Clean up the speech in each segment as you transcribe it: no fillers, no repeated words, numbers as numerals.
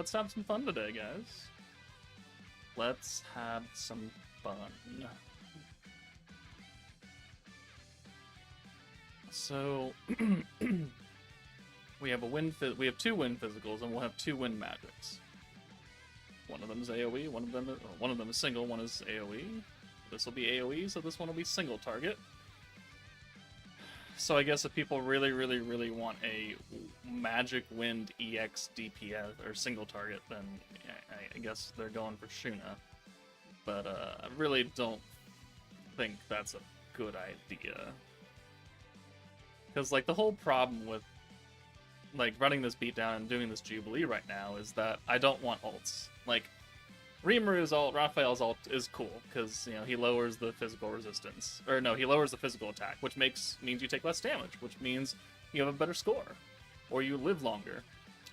Let's have some fun today, guys. Let's have some fun. So we have two wind physicals, and we'll have two wind magics. One of them is AoE, one of them is single, one is AoE. This will be AoE, so this one will be single target. So I guess if people really, really, really want a magic wind EX DPS or single target, then I guess they're going for Shuna. But I really don't think that's a good idea. Because like the whole problem with like running this beatdown and doing this Jubilee right now is that I don't want ults. Like Rimuru's ult, Raphael's ult is cool because you know he lowers the physical resistance, or no, he lowers the physical attack, which means you take less damage, which means you have a better score, or you live longer.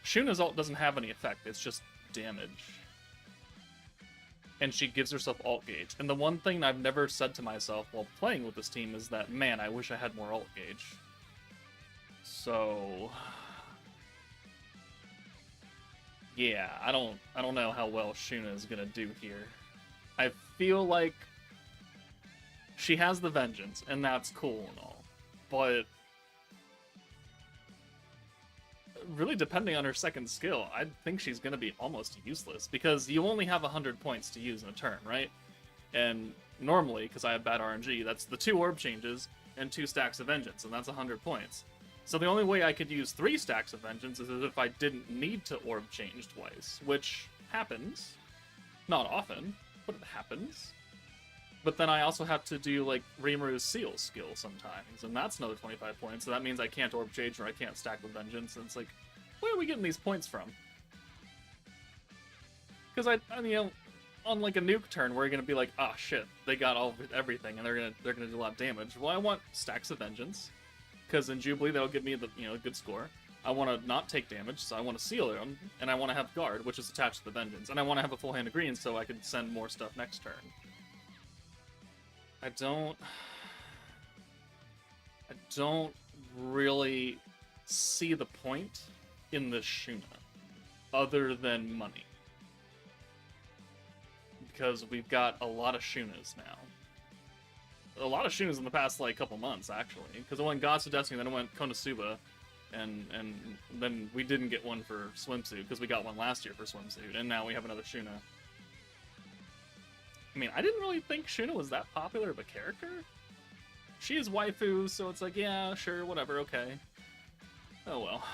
Shuna's ult doesn't have any effect; it's just damage, and she gives herself ult gauge. And the one thing I've never said to myself while playing with this team is that, man, I wish I had more ult gauge. So yeah, I don't know how well Shuna is gonna do here. I feel like she has the vengeance, and that's cool and all, but really depending on her second skill, I think she's gonna be almost useless because you only have 100 points to use in a turn, right? And normally, because I have bad RNG, that's the 2 orb changes and 2 stacks of vengeance, and that's 100 points. So the only way I could use 3 stacks of vengeance is if I didn't need to orb change twice, which happens. Not often, but it happens. But then I also have to do, like, Rimuru's seal skill sometimes, and that's another 25 points, so that means I can't orb change or I can't stack with vengeance, and it's like, where are we getting these points from? Because I you know, on like a nuke turn where you're gonna be like, ah, shit, they got everything, and they're gonna do a lot of damage. Well, I want stacks of vengeance, because in Jubilee that'll give me the a good score. I want to not take damage, so I want to seal them, and I want to have guard, which is attached to the vengeance, and I want to have a full hand of green so I can send more stuff next turn. I don't really see the point in this Shuna, other than money. Because we've got a lot of Shunas now. A lot of Shunas in the past, like, couple months, actually. Because I went Gods of Destiny, then I went Konosuba, and then we didn't get one for Swimsuit, because we got one last year for Swimsuit, and now we have another Shuna. I mean, I didn't really think Shuna was that popular of a character. She is waifu, so it's like, yeah, sure, whatever, okay. Oh well.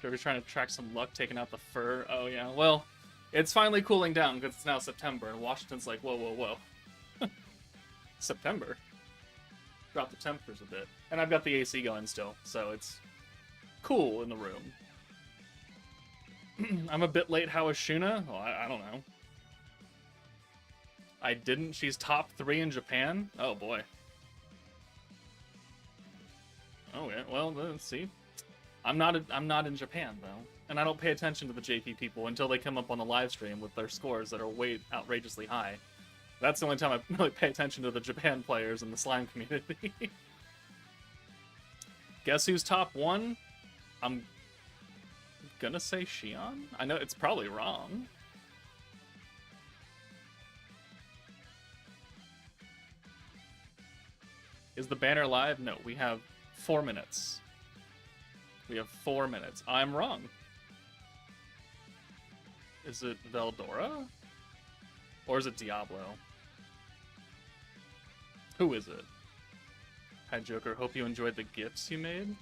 Joker's trying to track some luck, taking out the fur. Oh yeah, well, it's finally cooling down, because it's now September, and Washington's like, whoa, whoa, whoa. September. Drop the temperatures a bit. And I've got the AC going still, so it's cool in the room. I'm a bit late. How is Shuna? Well, I don't know. I didn't. She's top 3 in Japan? Oh, boy. Oh, yeah. Well, let's see. I'm not in Japan, though. And I don't pay attention to the JP people until they come up on the live stream with their scores that are way outrageously high. That's the only time I really pay attention to the Japan players in the slime community. Guess who's top 1? I'm gonna say Xion? I know it's probably wrong. Is the banner live? No, we have 4 minutes. We have 4 minutes. I'm wrong. Is it Veldora? Or is it Diablo? Who is it? Hi, Joker. Hope you enjoyed the GIFs you made.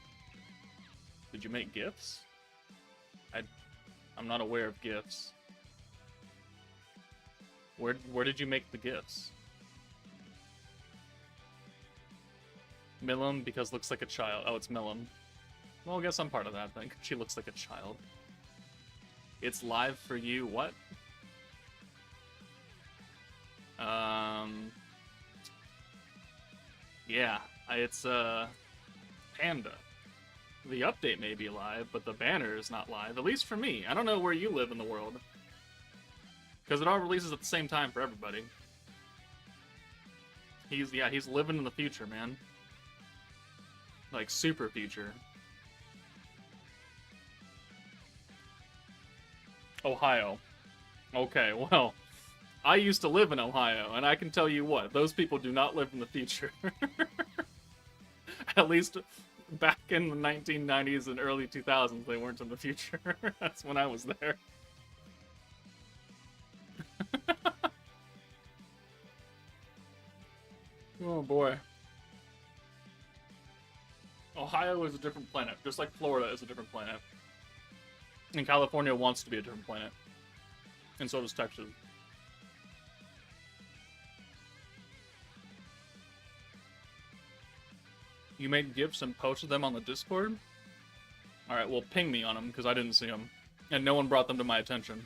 Did you make GIFs? I'm not aware of GIFs. Where did you make the GIFs? Milim, because looks like a child. Oh, it's Milim. Well, I guess I'm part of that then. She looks like a child. It's live for you. What? Yeah, it's Panda. The update may be live, but the banner is not live, at least for me. I don't know where you live in the world. Because it all releases at the same time for everybody. He's living in the future, man. Like, super future. Ohio. Okay, well, I used to live in Ohio, and I can tell you what, those people do not live in the future. At least back in the 1990s and early 2000s, they weren't in the future. That's when I was there. Oh boy. Ohio is a different planet, just like Florida is a different planet. And California wants to be a different planet. And so does Texas. You made gifts and posted them on the Discord? Alright, well, ping me on them, because I didn't see them. And no one brought them to my attention.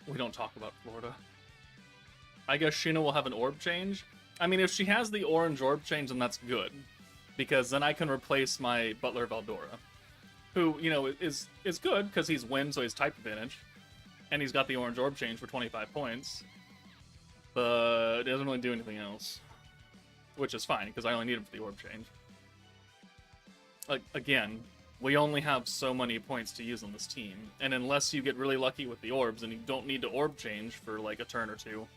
We don't talk about Florida. I guess Shuna will have an orb change. I mean, if she has the orange orb change, then that's good. Because then I can replace my Butler Veldora. Who, you know, is good, because he's wind, so he's type advantage. And he's got the orange orb change for 25 points. But it doesn't really do anything else. Which is fine, because I only need him for the orb change. Like, again, we only have so many points to use on this team. And unless you get really lucky with the orbs, and you don't need to orb change for, like, a turn or two,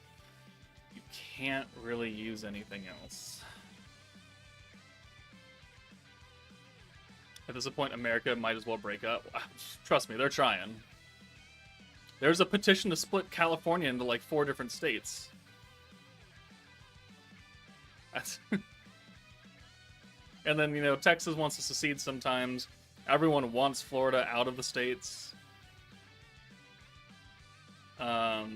you can't really use anything else. At this point, America might as well break up. Trust me, they're trying. There's a petition to split California into, like, 4 different states. That's... And then, you know, Texas wants to secede sometimes. Everyone wants Florida out of the states. I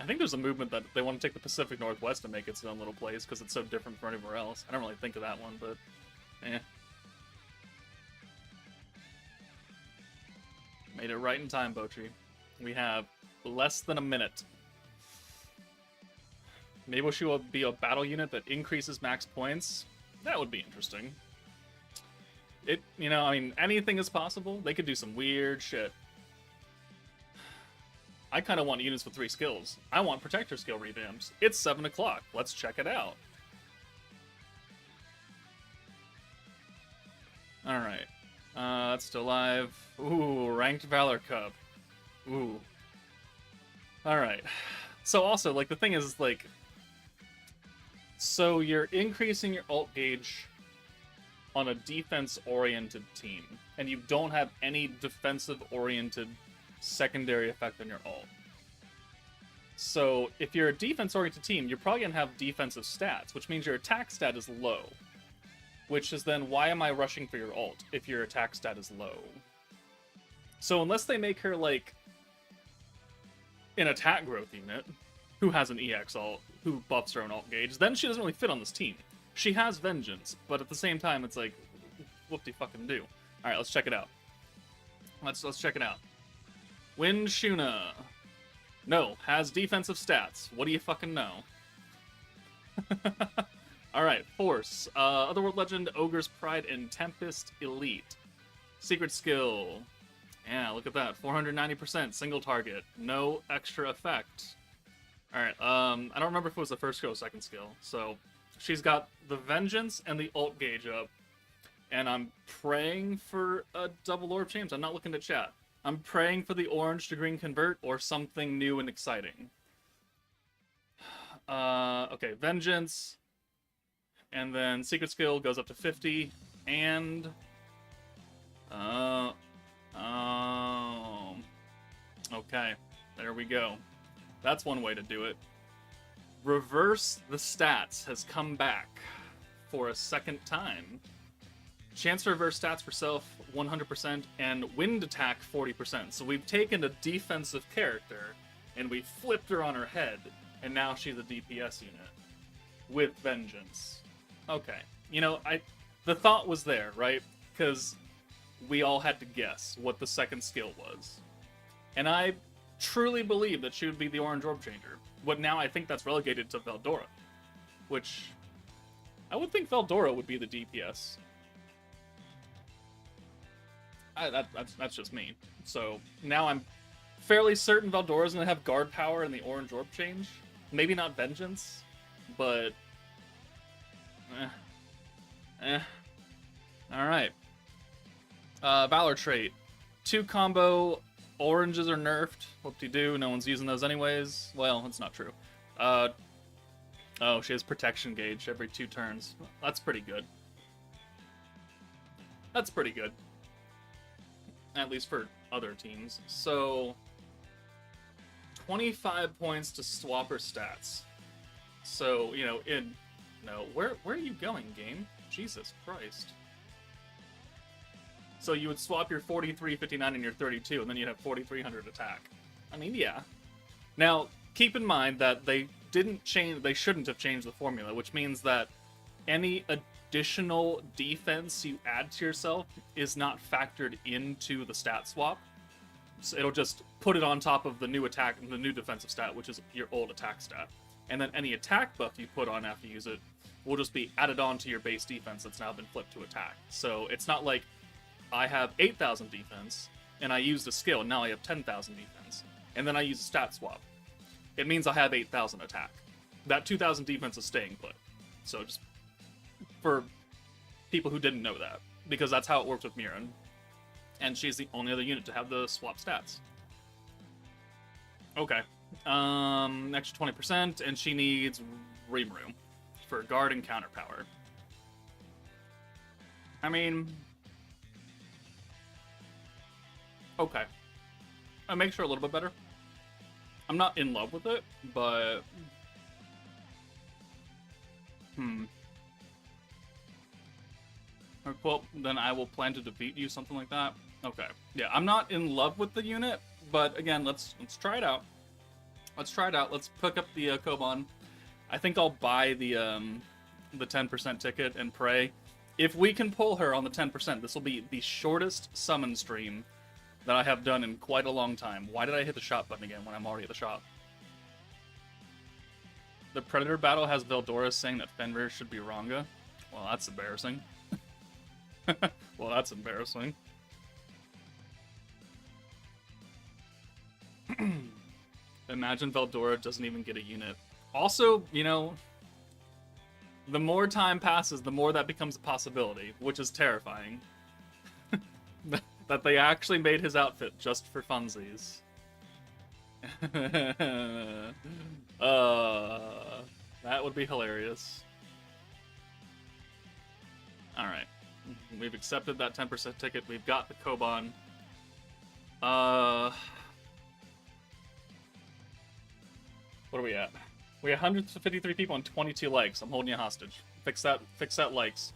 think there's a movement that they want to take the Pacific Northwest and make its own little place because it's so different from anywhere else. I don't really think of that one, but eh. Made it right in time, Bochi. We have less than a minute. Maybe she will be a battle unit that increases max points. That would be interesting. It, you know, I mean, anything is possible. They could do some weird shit. I kind of want units with 3 skills. I want Protector skill revamps. It's 7 o'clock. Let's check it out. Alright. That's still live. Ooh, Ranked Valor Cup. Ooh. Alright. So also, like, the thing is, like... So you're increasing your ult gauge on a defense-oriented team, and you don't have any defensive-oriented secondary effect on your ult. So if you're a defense-oriented team, you're probably going to have defensive stats, which means your attack stat is low. Which is then, why am I rushing for your ult if your attack stat is low? So unless they make her, like, an attack growth unit, who has an EX ult, who buffs her own ult gauge, then she doesn't really fit on this team. She has Vengeance, but at the same time, it's like, whoop-de-fucking-do. Alright, let's check it out. Let's check it out. Win Shuna. No, has defensive stats. What do you fucking know? Alright, Force. Otherworld Legend, Ogre's Pride, and Tempest Elite. Secret skill. Yeah, look at that. 490%, single target. No extra effect. Alright, I don't remember if it was the first skill or second skill. So, she's got the Vengeance and the ult gauge up. And I'm praying for a double orb change. I'm not looking to chat. I'm praying for the orange to green convert or something new and exciting. Okay, Vengeance. And then secret skill goes up to 50. And... Okay, there we go. That's one way to do it. Reverse the stats has come back for a second time. Chance to reverse stats for self 100% and wind attack 40%. So we've taken a defensive character and we flipped her on her head, and now she's a DPS unit with Vengeance. Okay, you know, the thought was there, right? Because we all had to guess what the second skill was. And I truly believe that she would be the orange orb changer. But now I think that's relegated to Veldora. Which, I would think Veldora would be the DPS. That's just me. So, now I'm fairly certain Veldora's gonna have guard power and the orange orb change. Maybe not Vengeance, but... Alright. Valor trait. 2 combo oranges are nerfed. Whoop-de-doo, no one's using those anyways. Well, that's not true. Oh, she has protection gauge every 2 turns. That's pretty good. That's pretty good. At least for other teams. So, 25 points to swap her stats. So, you know, no, where are you going, game? Jesus Christ. So you would swap your 43, 59, and your 32, and then you'd have 4,300 attack. I mean, yeah. Now, keep in mind that they shouldn't have changed the formula, which means that any additional defense you add to yourself is not factored into the stat swap. So it'll just put it on top of the new attack and the new defensive stat, which is your old attack stat. And then any attack buff you put on after you use it will just be added on to your base defense that's now been flipped to attack. So it's not like I have 8,000 defense, and I used a skill, and now I have 10,000 defense. And then I use a stat swap. It means I have 8,000 attack. That 2,000 defense is staying put. So just for people who didn't know that, because that's how it works with Mirren. And she's the only other unit to have the swap stats. Okay. Extra 20%, and she needs Rimuru for guard and counter power. I mean, okay. It makes her a little bit better. I'm not in love with it, but well, then I will plan to defeat you, something like that. Okay. Yeah, I'm not in love with the unit, but again, let's try it out. Let's try it out. Let's pick up the Koban. I think I'll buy the 10% ticket and pray. If we can pull her on the 10%, this will be the shortest summon stream that I have done in quite a long time. Why did I hit the shop button again when I'm already at the shop? The Predator battle has Veldora saying that Fenrir should be Ranga. Well, that's embarrassing. Well, that's embarrassing. Imagine Veldora doesn't even get a unit. Also, you know, the more time passes, the more that becomes a possibility, which is terrifying. That they actually made his outfit just for funsies. That would be hilarious. Alright. We've accepted that 10% ticket. We've got the Koban. What are we at? We have 153 people and 22 likes. I'm holding you hostage. Fix that likes.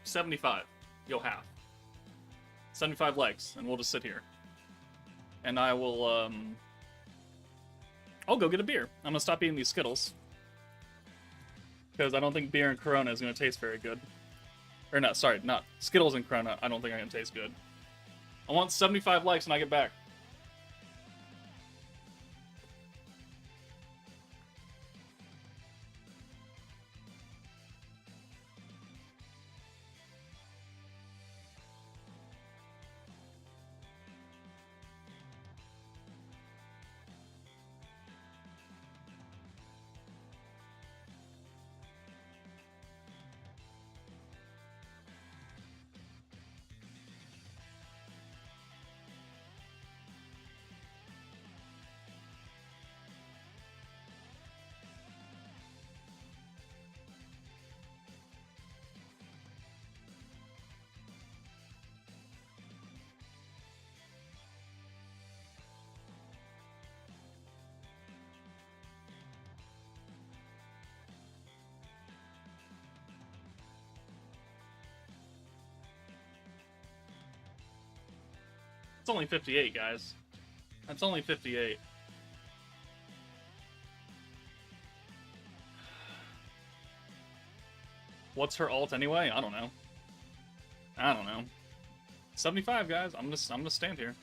75. You'll have 75 likes, and we'll just sit here. And I will, I'll go get a beer. I'm gonna stop eating these Skittles. Because I don't think beer and Corona is gonna taste very good. Or not, sorry, not Skittles and Corona, I don't think are gonna taste good. I want 75 likes when I get back. It's only 58, guys. That's only 58. What's her ult anyway? I don't know. I don't know. 75, guys. I'm gonna stand here.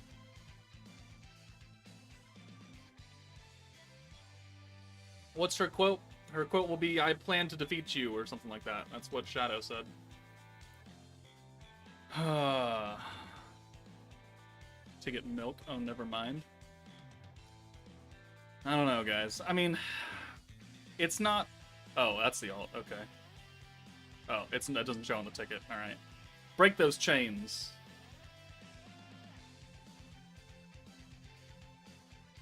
What's her quote? Her quote will be, "I plan to defeat you," or something like that. That's what Shadow said. To get milk? Oh, never mind. I don't know, guys. I mean, it's not... Oh, that's the ult. Okay. Oh, that doesn't show on the ticket. Alright. Break those chains.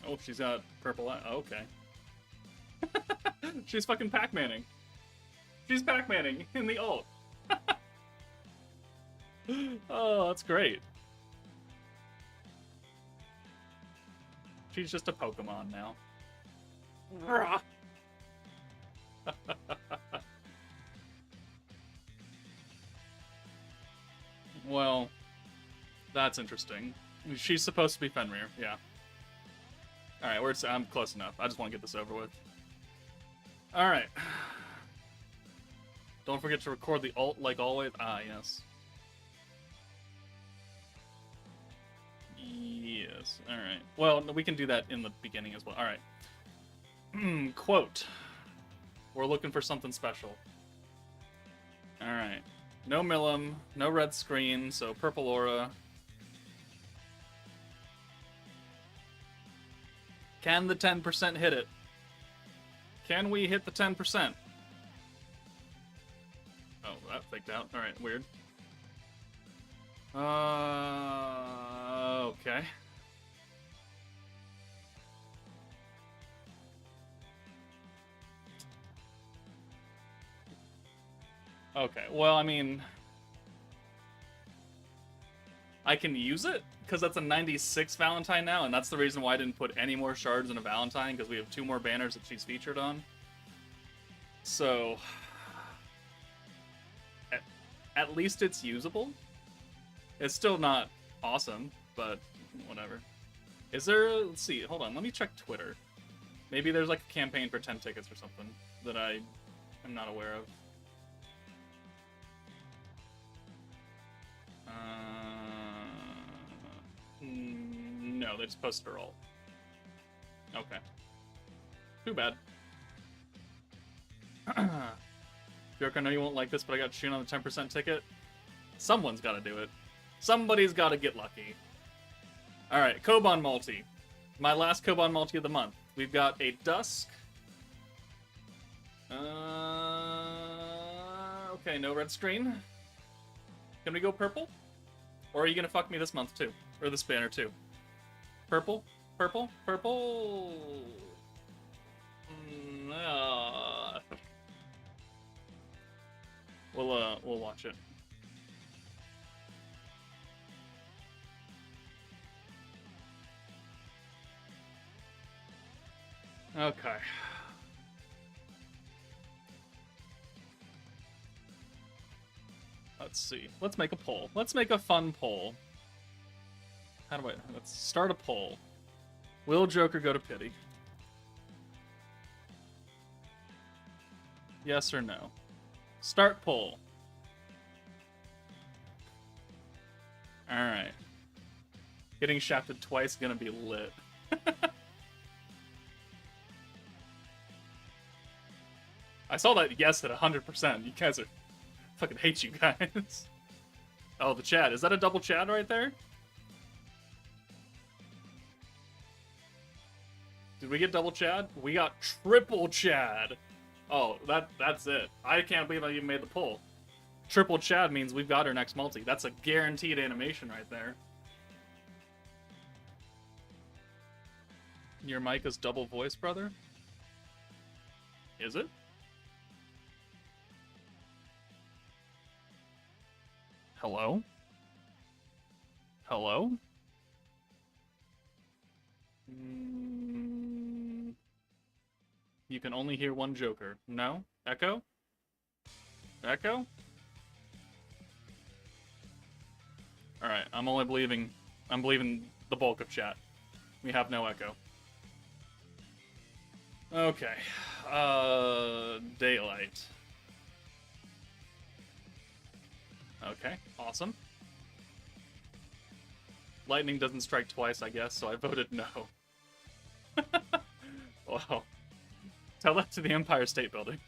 Oh, she's got purple eye. Oh, okay. She's fucking Pac-Manning. She's Pac-Manning in the ult. Oh, that's great. She's just a Pokemon now. Well, that's interesting. She's supposed to be Fenrir, yeah. Alright, I'm close enough. I just want to get this over with. Alright. Don't forget to record the ult like always. Ah, yes. Yes, alright. Well, we can do that in the beginning as well. Alright. Quote. We're looking for something special. Alright. No Milim, no red screen, so purple aura. Can the 10% hit it? Can we hit the 10%? Oh, that faked out. Alright, weird. Okay. Okay, well, I mean... I can use it, because that's a 96 Valentine now, and that's the reason why I didn't put any more shards in a Valentine, because we have 2 more banners that she's featured on. So... At least it's usable. It's still not awesome, but whatever. Is there... Let's see, hold on, let me check Twitter. Maybe there's like a campaign for 10 tickets or something that I am not aware of. No, they just posted her ult. Okay. Too bad. Bjork, I know you won't like this, but I got Shuna on the 10% ticket. Someone's got to do it. Somebody's got to get lucky. Alright, Koban multi. My last Koban multi of the month. We've got a Dusk. Okay, no red screen. Can we go purple? Or are you gonna fuck me this month too? Or this banner too? Purple? Purple? Purple? We'll watch it. Okay. Let's see. Let's make a poll. Let's make a fun poll. Let's start a poll. Will Joker go to pity? Yes or no? Start poll. Alright. Getting shafted twice gonna be lit. I saw that yes at 100%. You guys are... Fucking hate you guys. Oh, the Chad. Is that a double Chad right there? Did we get double Chad? We got triple Chad. Oh, that's it. I can't believe I even made the poll. Triple Chad means we've got our next multi. That's a guaranteed animation right there. Your mic is double voice, brother? Is it? Hello? Hello? You can only hear one Joker. No? Echo? Echo? Alright, I'm believing the bulk of chat. We have no echo. Okay. Daylight. Okay, awesome. Lightning doesn't strike twice, I guess, so I voted no. Wow. Tell that to the Empire State Building.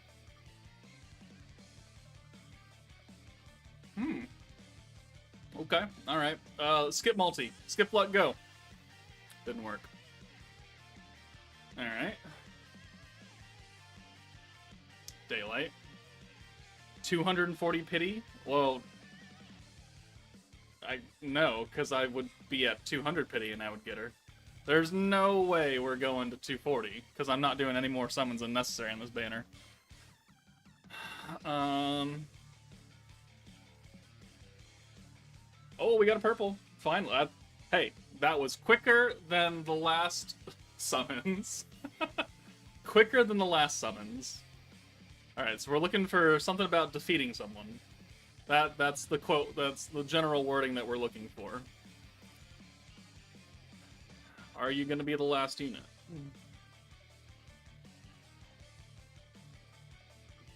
Okay, alright. Skip multi. Skip luck, go. Didn't work. Alright. Daylight. 240 pity? Well... No, because I would be at 200 pity and I would get her. There's no way we're going to 240, because I'm not doing any more summons than necessary on this banner. Oh, we got a purple. Finally. Hey, that was quicker than the last summons. Quicker than the last summons. Alright, so we're looking for something about defeating someone. That's the quote, that's the general wording that we're looking for. Are you gonna be the last unit?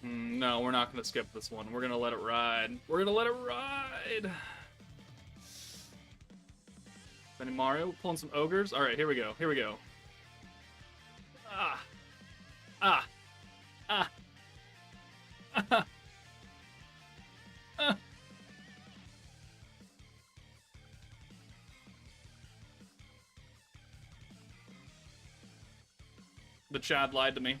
No, we're not gonna skip this one. We're gonna let it ride. We're gonna let it ride! Benny Mario, pulling some ogres. Alright, here we go. Here we go. Ah! Ah! Ah! Ah! Ah! The Chad lied to me.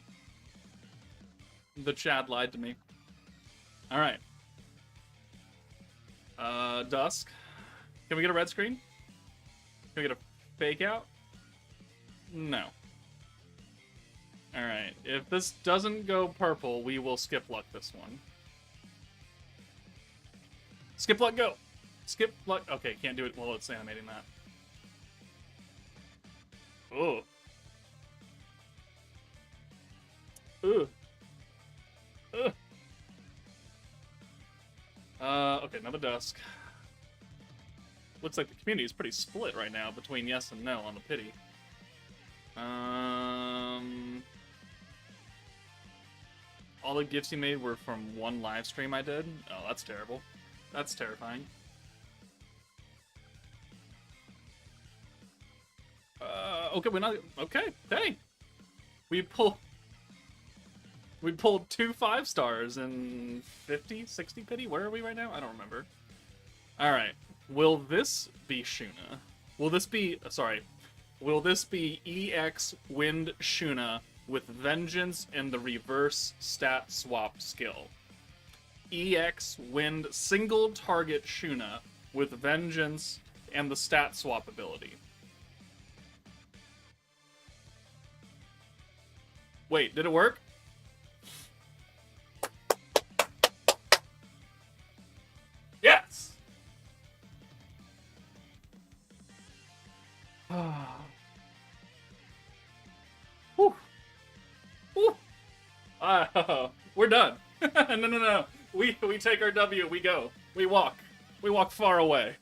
The Chad lied to me. Alright. Dusk. Can we get a red screen? Can we get a fake out? No. Alright. If this doesn't go purple, we will skip luck this one. Skip luck, go! Skip luck. Okay, can't do it while it's animating that. Oh. Ugh. Ugh. Okay, another dusk. Looks like the community is pretty split right now between yes and no on the pity. All the gifts you made were from one live stream I did? Oh, that's terrible. That's terrifying. Okay, we're not... Okay, hey! We pulled 2 5-stars in 50, 60 pity? Where are we right now? I don't remember. Alright. Will this be Shuna? Will this be... Sorry. Will this be EX Wind Shuna with Vengeance and the reverse stat swap skill? EX Wind single target Shuna with Vengeance and the stat swap ability. Wait, did it work? Yes! Whew. Whew. We're done. No. We take our W, we go. We walk. We walk far away.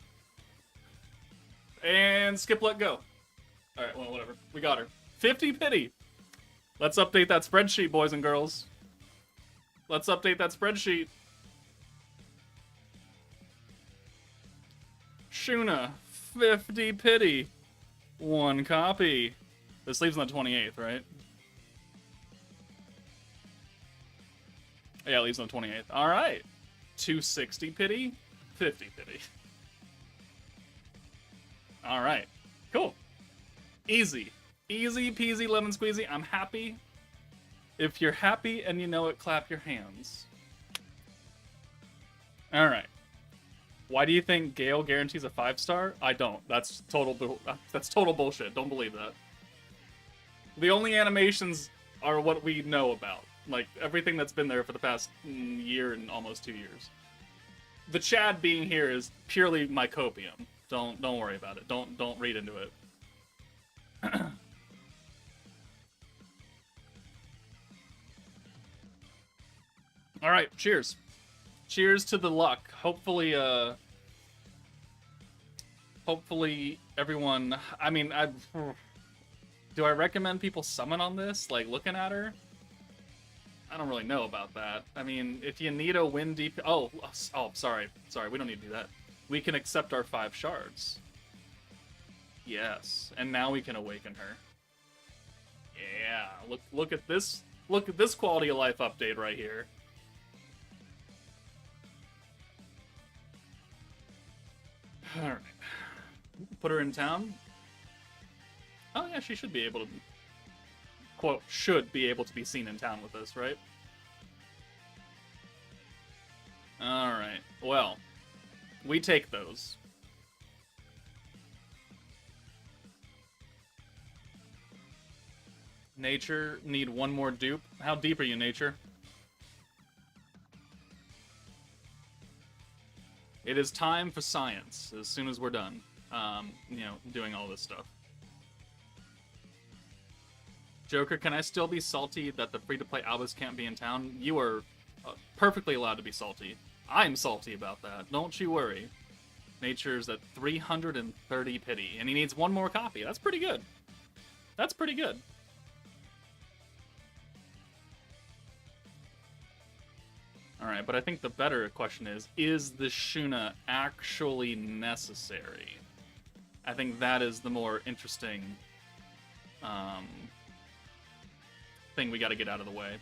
And skip let go. Alright, well, whatever. We got her. 50 pity. Let's update that spreadsheet, boys and girls. Let's update that spreadsheet. Shuna, 50 pity. 1 copy. This leaves on the 28th, right? Yeah, it leaves on the 28th. Alright. 260 pity, 50 pity. Alright. Cool. Easy. Easy peasy lemon squeezy. I'm happy. If you're happy and you know it, clap your hands. Alright. Why do you think Gale guarantees a 5-star? I don't. That's total bullshit. Don't believe that. The only animations are what we know about. Like, everything that's been there for the past year and almost 2 years. The Chad being here is purely my copium. Don't worry about it. Don't read into it. Alright, cheers. Cheers to the luck. Hopefully everyone... I mean, do I recommend people summon on this? Like, looking at her? I don't really know about that. I mean, if you need a win DP... Oh, sorry. Sorry, we don't need to do that. We can accept our 5 shards. Yes, and now we can awaken her. Yeah, look at this. Look at this quality of life update right here. Alright. Put her in town. Oh yeah, she should be able to... Quote, should be able to be seen in town with us, right? Alright, well. We take those. Nature, need one more dupe. How deep are you, Nature? It is time for science as soon as we're done, you know, doing all this stuff. Joker, can I still be salty that the free-to-play Albus can't be in town? You are perfectly allowed to be salty. I'm salty about that. Don't you worry. Nature's at 330 pity, and he needs one more copy. That's pretty good. That's pretty good. Alright, but I think the better question is the Shuna actually necessary? I think that is the more interesting thing we gotta get out of the way.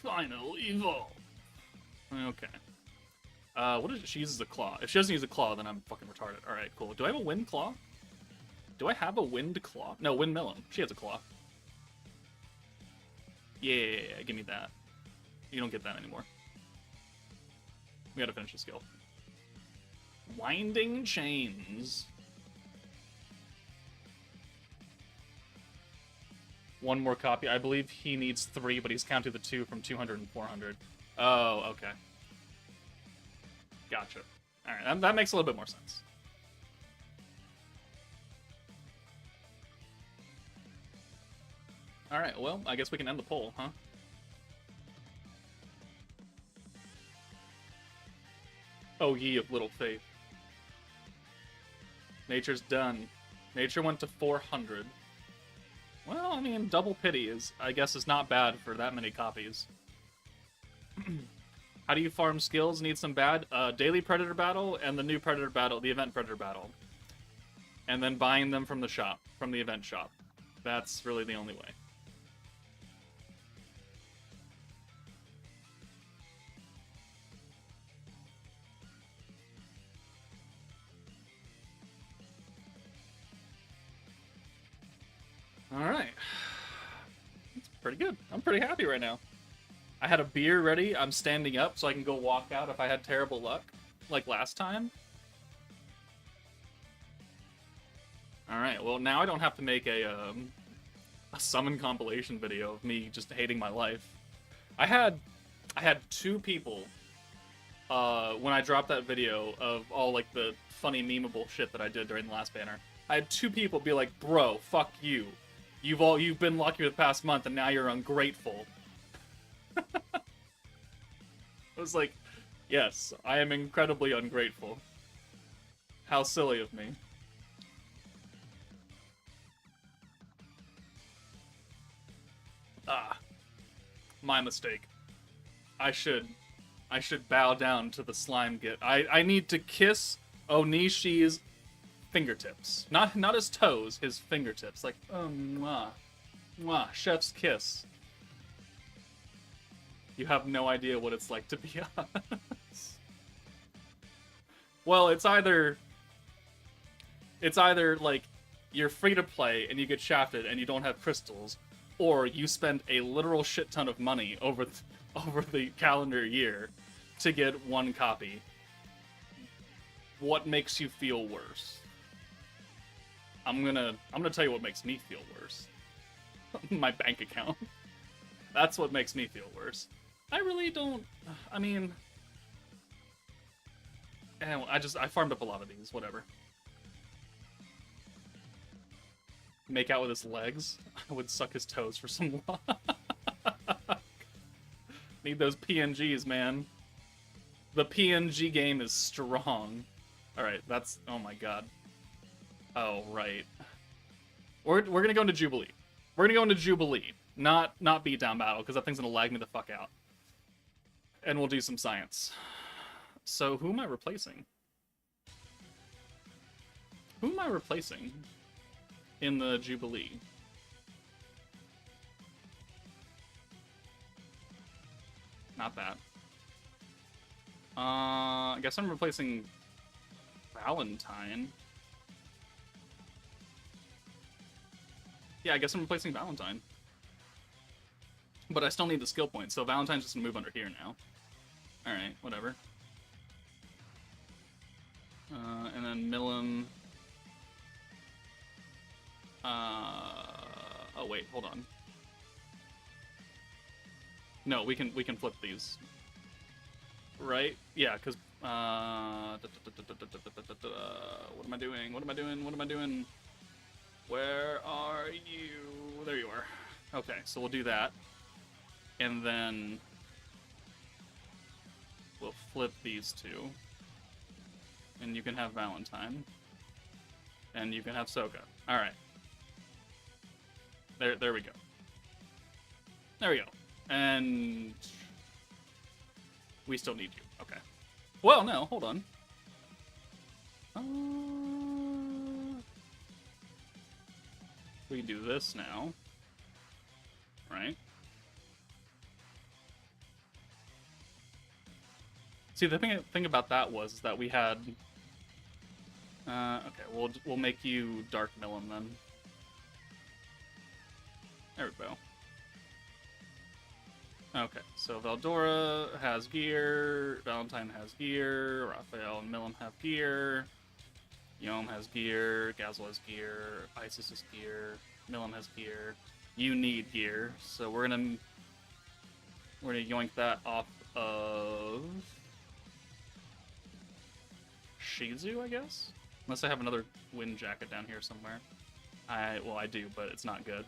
Final evolve. Okay. What is it? She uses a claw. If she doesn't use a claw, then I'm fucking retarded. Alright, cool. Do I have a wind claw? Do I have a wind claw? No, windmillum. She has a claw. Yeah, give me that. You don't get that anymore. We gotta finish the skill. Winding chains. One more copy. I believe he needs 3, but he's counting the 2 from 200 and 400. Oh, okay. Gotcha. Alright, that makes a little bit more sense. Alright, well, I guess we can end the poll, huh? Oh, ye of little faith. Nature's done. Nature went to 400. Well, I mean, double pity is, I guess, is not bad for that many copies. How do you farm skills? Need some bad? Daily Predator Battle and the new Predator Battle, the Event Predator Battle. And then buying them from the shop, from the event shop. That's really the only way. Alright. That's pretty good. I'm pretty happy right now. I had a beer ready. I'm standing up so I can go walk out if I had terrible luck, like last time. Alright, well now I don't have to make a summon compilation video of me just hating my life. I had 2 people when I dropped that video of all like the funny memeable shit that I did during the last banner. I had 2 people be like, "Bro, fuck you. You've been lucky for the past month and now you're ungrateful." I was like, yes, I am incredibly ungrateful. How silly of me. Ah, my mistake. I should bow down to the slime git. I need to kiss Onishi's fingertips. Not his toes, his fingertips. Like, mwah. Mwah, chef's kiss. You have no idea what it's like to be us. Well, it's either like you're free to play and you get shafted and you don't have crystals, or you spend a literal shit ton of money over the calendar year to get 1 copy. What makes you feel worse? I'm gonna tell you what makes me feel worse. My bank account. That's what makes me feel worse. I really don't. I mean, I farmed up a lot of these. Whatever. Make out with his legs. I would suck his toes for some luck. Need those PNGs, man. The PNG game is strong. Alright, that's... Oh my god. Oh, right. We're gonna go into Jubilee. We're gonna go into Jubilee. Not Beatdown Battle, because that thing's gonna lag me the fuck out. And we'll do some science. So, who am I replacing? Who am I replacing in the Jubilee? Not that. I guess I'm replacing Valentine. Yeah, I guess I'm replacing Valentine. But I still need the skill points, so Valentine's just gonna move under here now. Alright, whatever. And then Milim. Oh wait, hold on. No, we can flip these. Right? Yeah, because what am I doing? What am I doing? What am I doing? Where are you? There you are. Okay, so we'll do that. And then we'll flip these two. And you can have Valentine. And you can have Soka. Alright. There we go. There we go. And we still need you. Okay. Well, no, hold on. We do this now. Right? See, the thing about that was that we had... okay, we'll make you Dark Milim then. There we go. Okay, so Veldora has gear, Valentine has gear, Raphael and Milim have gear, Yom has gear, Gazelle has gear, Isis has gear, Milim has gear. You need gear, so we're gonna yoink that off of Shizu, I guess? Unless I have another wind jacket down here somewhere. Well, I do, but it's not good.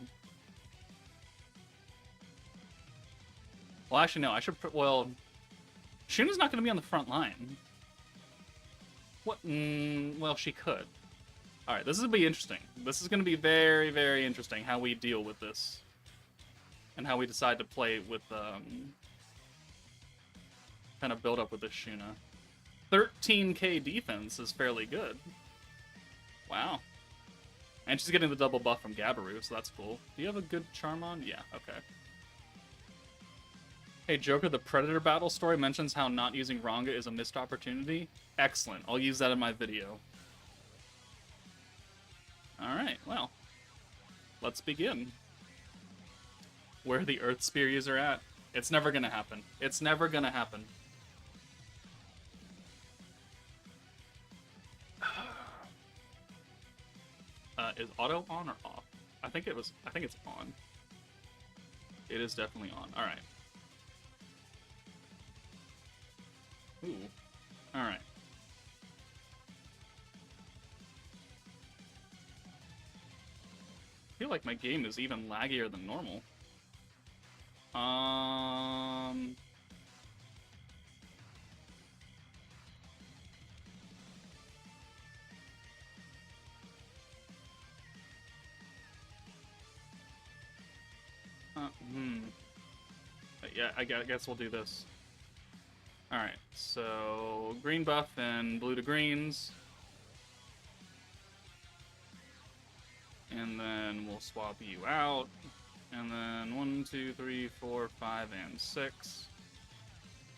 Well, actually, no. I should... Well, Shuna's not going to be on the front line. What? Well, she could. Alright, this is going to be interesting. This is going to be very, very interesting how we deal with this. And how we decide to play with, kind of build up with this Shuna. 13k defense is fairly good. Wow. And she's getting the double buff from Gabiru, so that's cool. Do you have a good charm on? Yeah, okay. Hey, Joker, the Predator battle story mentions how not using Ranga is a missed opportunity. Excellent. I'll use that in my video. Alright, well. Let's begin. Where the Earth Spear user at? It's never gonna happen. It's never gonna happen. Is auto on or off? I think it's on. It is definitely on. Alright. Ooh. Alright. I feel like my game is even laggier than normal. Yeah, I guess we'll do this. Alright, so green buff and blue to greens. And then we'll swap you out. And then 1, 2, 3, 4, 5, and 6.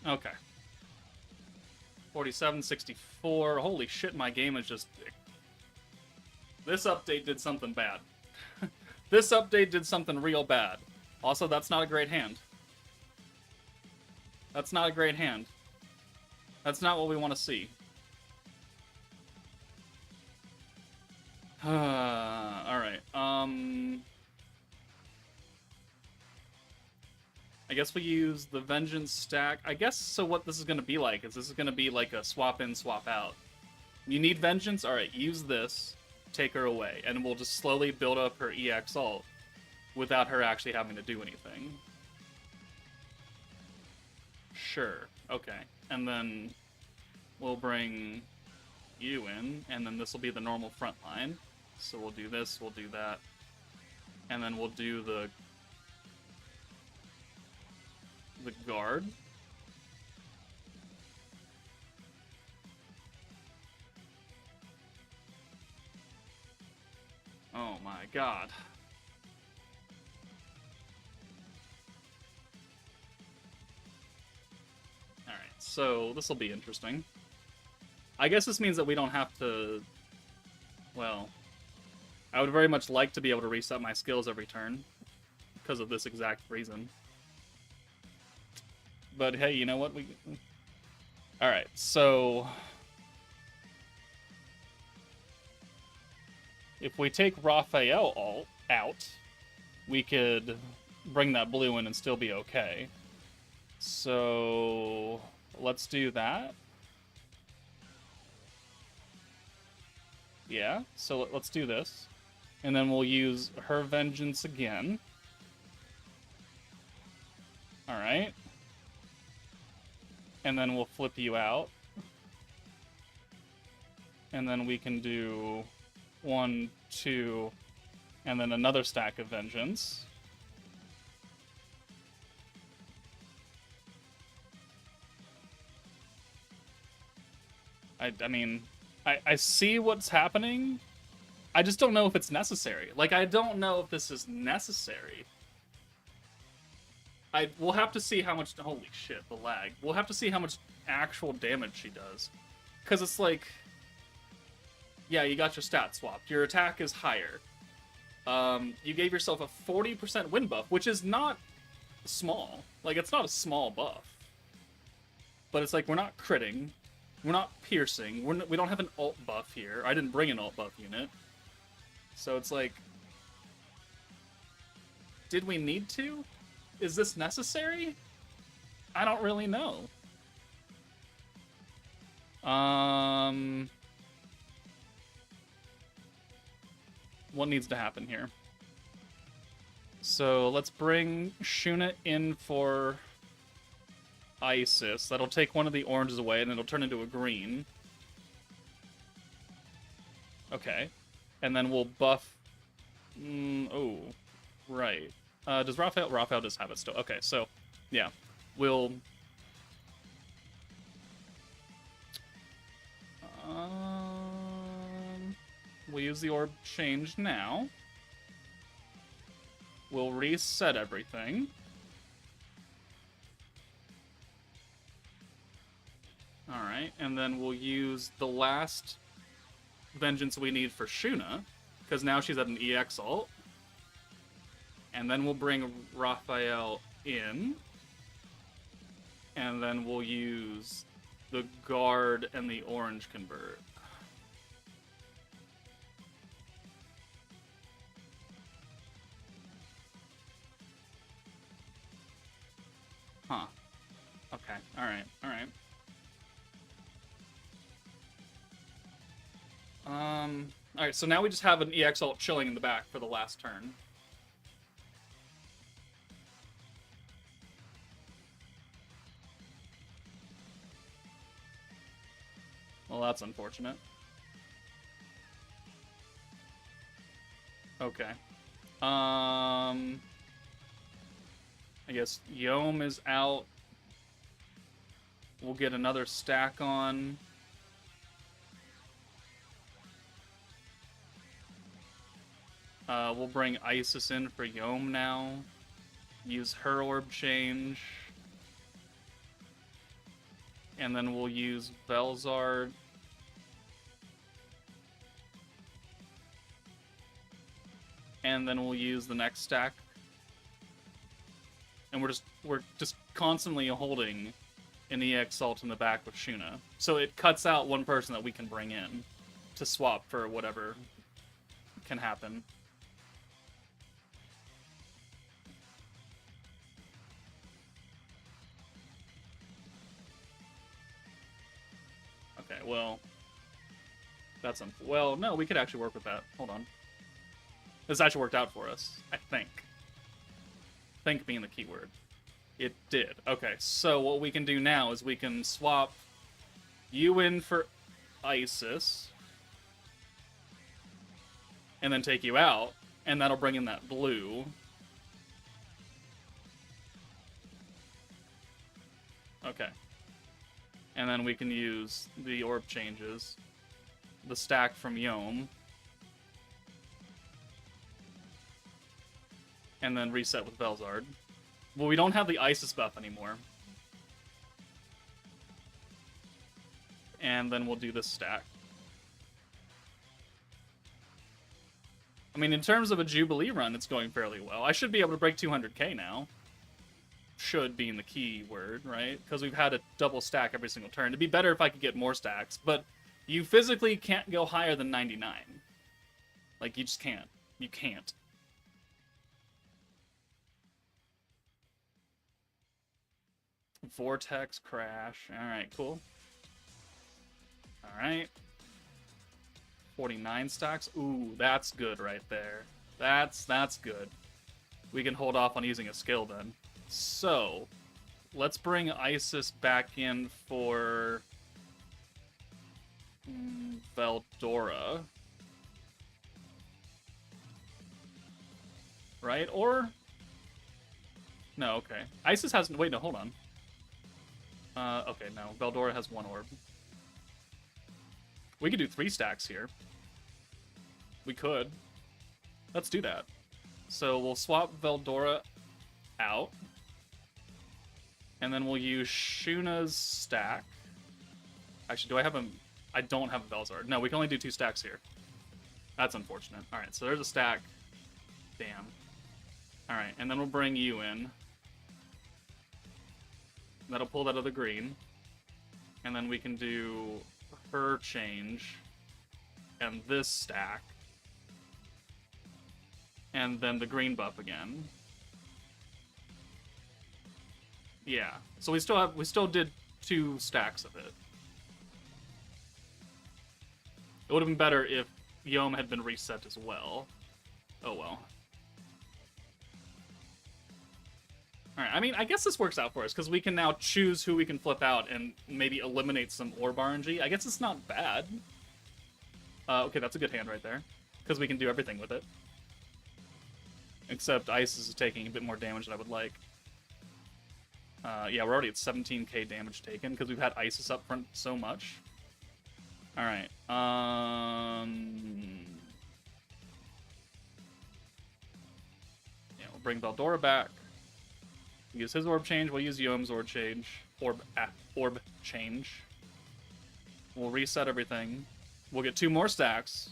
Okay. 47, 64. Holy shit, my game is just... This update did something bad. This update did something real bad. Also, that's not a great hand. That's not a great hand. That's not what we want to see. Alright, I guess we use the Vengeance stack. I guess, so what this is going to be like is this is going to be like a swap in, swap out. You need Vengeance? Alright, use this, take her away, and we'll just slowly build up her EX ult without her actually having to do anything. Sure, okay. And then we'll bring you in, and then this will be the normal front line. So we'll do this, we'll do that, and then we'll do the guard. Oh my god. Alright, so this will be interesting. I guess this means that we don't have to... Well, I would very much like to be able to reset my skills every turn, because of this exact reason. But hey, you know what? Alright, so... if we take Raphael out, we could bring that blue in and still be okay. So let's do that. Yeah, so let's do this. And then we'll use her vengeance again. Alright. And then we'll flip you out. And then we can do 1, 2, and then another stack of vengeance. I mean, I see what's happening. I just don't know if it's necessary. Like, I don't know if this is necessary. We'll have to see how much... Holy shit, the lag. We'll have to see how much actual damage she does. Because it's like... Yeah, you got your stat swapped. Your attack is higher. You gave yourself a 40% win buff, which is not small. Like, it's not a small buff. But it's like, we're not critting. We're not piercing. We don't have an alt buff here. I didn't bring an alt buff unit. So it's like... Did we need to? Is this necessary? I don't really know. What needs to happen here? So let's bring Shuna in for Isis. That'll take one of the oranges away and it'll turn into a green. Okay. And then we'll buff... oh, right. Does Raphael... Raphael does have it still. Okay, so, yeah. We'll... we'll use the orb change now. We'll reset everything. Alright, and then we'll use the last vengeance we need for Shuna, because now she's at an EX ult. And then we'll bring Raphael in. And then we'll use the guard and the orange convert. Huh. Okay, alright, alright. Alright, so now we just have an EX ult chilling in the back for the last turn. Well, that's unfortunate. Okay. I guess Yom is out. We'll get another stack on. We'll bring Isis in for Yom now. Use her orb change. And then we'll use Velzard. And then we'll use the next stack. And we're just constantly holding an EX ult in the back with Shuna. So it cuts out one person that we can bring in to swap for whatever can happen. Okay, well, that's well, no, we could actually work with that. Hold on. This actually worked out for us, I think. Think being the keyword. It did. Okay, so what we can do now is we can swap you in for Isis, and then take you out, and that'll bring in that blue. Okay. And then we can use the orb changes, the stack from Yom, and then reset with Velzard. Well, we don't have the Isis buff anymore. And then we'll do this stack. I mean, in terms of a Jubilee run, it's going fairly well. I should be able to break 200k now. Should being the key word, right? Because we've had a double stack every single turn. It'd be better if I could get more stacks, but you physically can't go higher than 99. Like, you just can't. You can't. Vortex crash. Alright, cool. Alright. 49 stacks. Ooh, that's good right there. That's good. We can hold off on using a skill then. So, let's bring Isis back in for Veldora. Right? Or... No, okay. Isis has... Wait, no, hold on. Okay, no. Veldora has 1 orb. We could do 3 stacks here. We could. Let's do that. So we'll swap Veldora out. And then we'll use Shuna's stack. Actually, do I have a... I don't have a Velzard. No, we can only do 2 stacks here. That's unfortunate. Alright, so there's a stack. Damn. Alright, and then we'll bring you in. That'll pull that other green. And then we can do her change. And this stack. And then the green buff again. Yeah. So we still did 2 stacks of it. It would have been better if Yom had been reset as well. Oh well. Alright, I mean, I guess this works out for us, because we can now choose who we can flip out and maybe eliminate some orb RNG. I guess it's not bad. Okay, that's a good hand right there, because we can do everything with it. Except Isis is taking a bit more damage than I would like. Yeah, we're already at 17k damage taken, because we've had Isis up front so much. Alright, yeah, we'll bring Veldora back. Use his orb change, we'll use Yom's orb change. Orb change. We'll reset everything. We'll get 2 more stacks.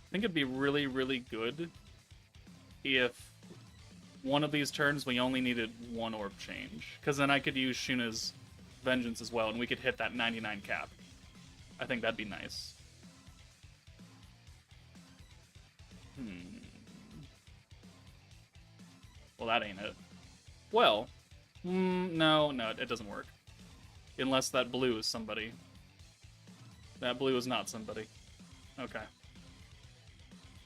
I think it'd be really, really good if one of these turns we only needed 1 orb change. Because then I could use Shuna's Vengeance as well, and we could hit that 99 cap. I think that'd be nice. Well, that ain't it. Well, no, it doesn't work. Unless that blue is somebody. That blue is not somebody. Okay.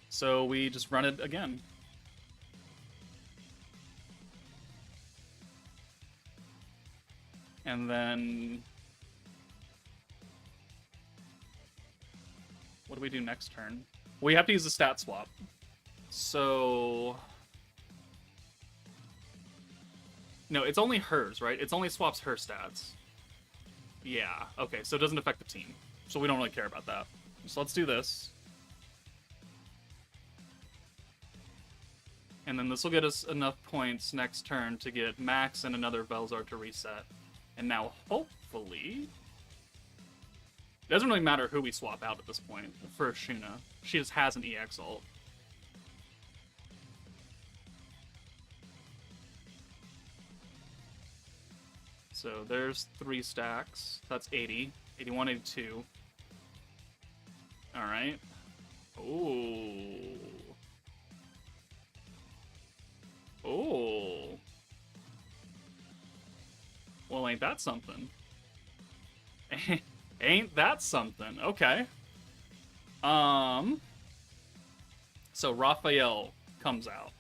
So we just run it again. And then... What do we do next turn? We have to use a stat swap. So... No, it's only hers, right? It's only swaps her stats. Yeah, okay, so it doesn't affect the team. So we don't really care about that. So let's do this. And then this will get us enough points next turn to get Max and another Velzard to reset. And now, hopefully... It doesn't really matter who we swap out at this point for Shuna. She just has an EX ult. So there's 3 stacks. That's 80. 81, 82. Alright. Ooh. Oh. Well, ain't that something? Ain't that something? Okay. So Raphael comes out.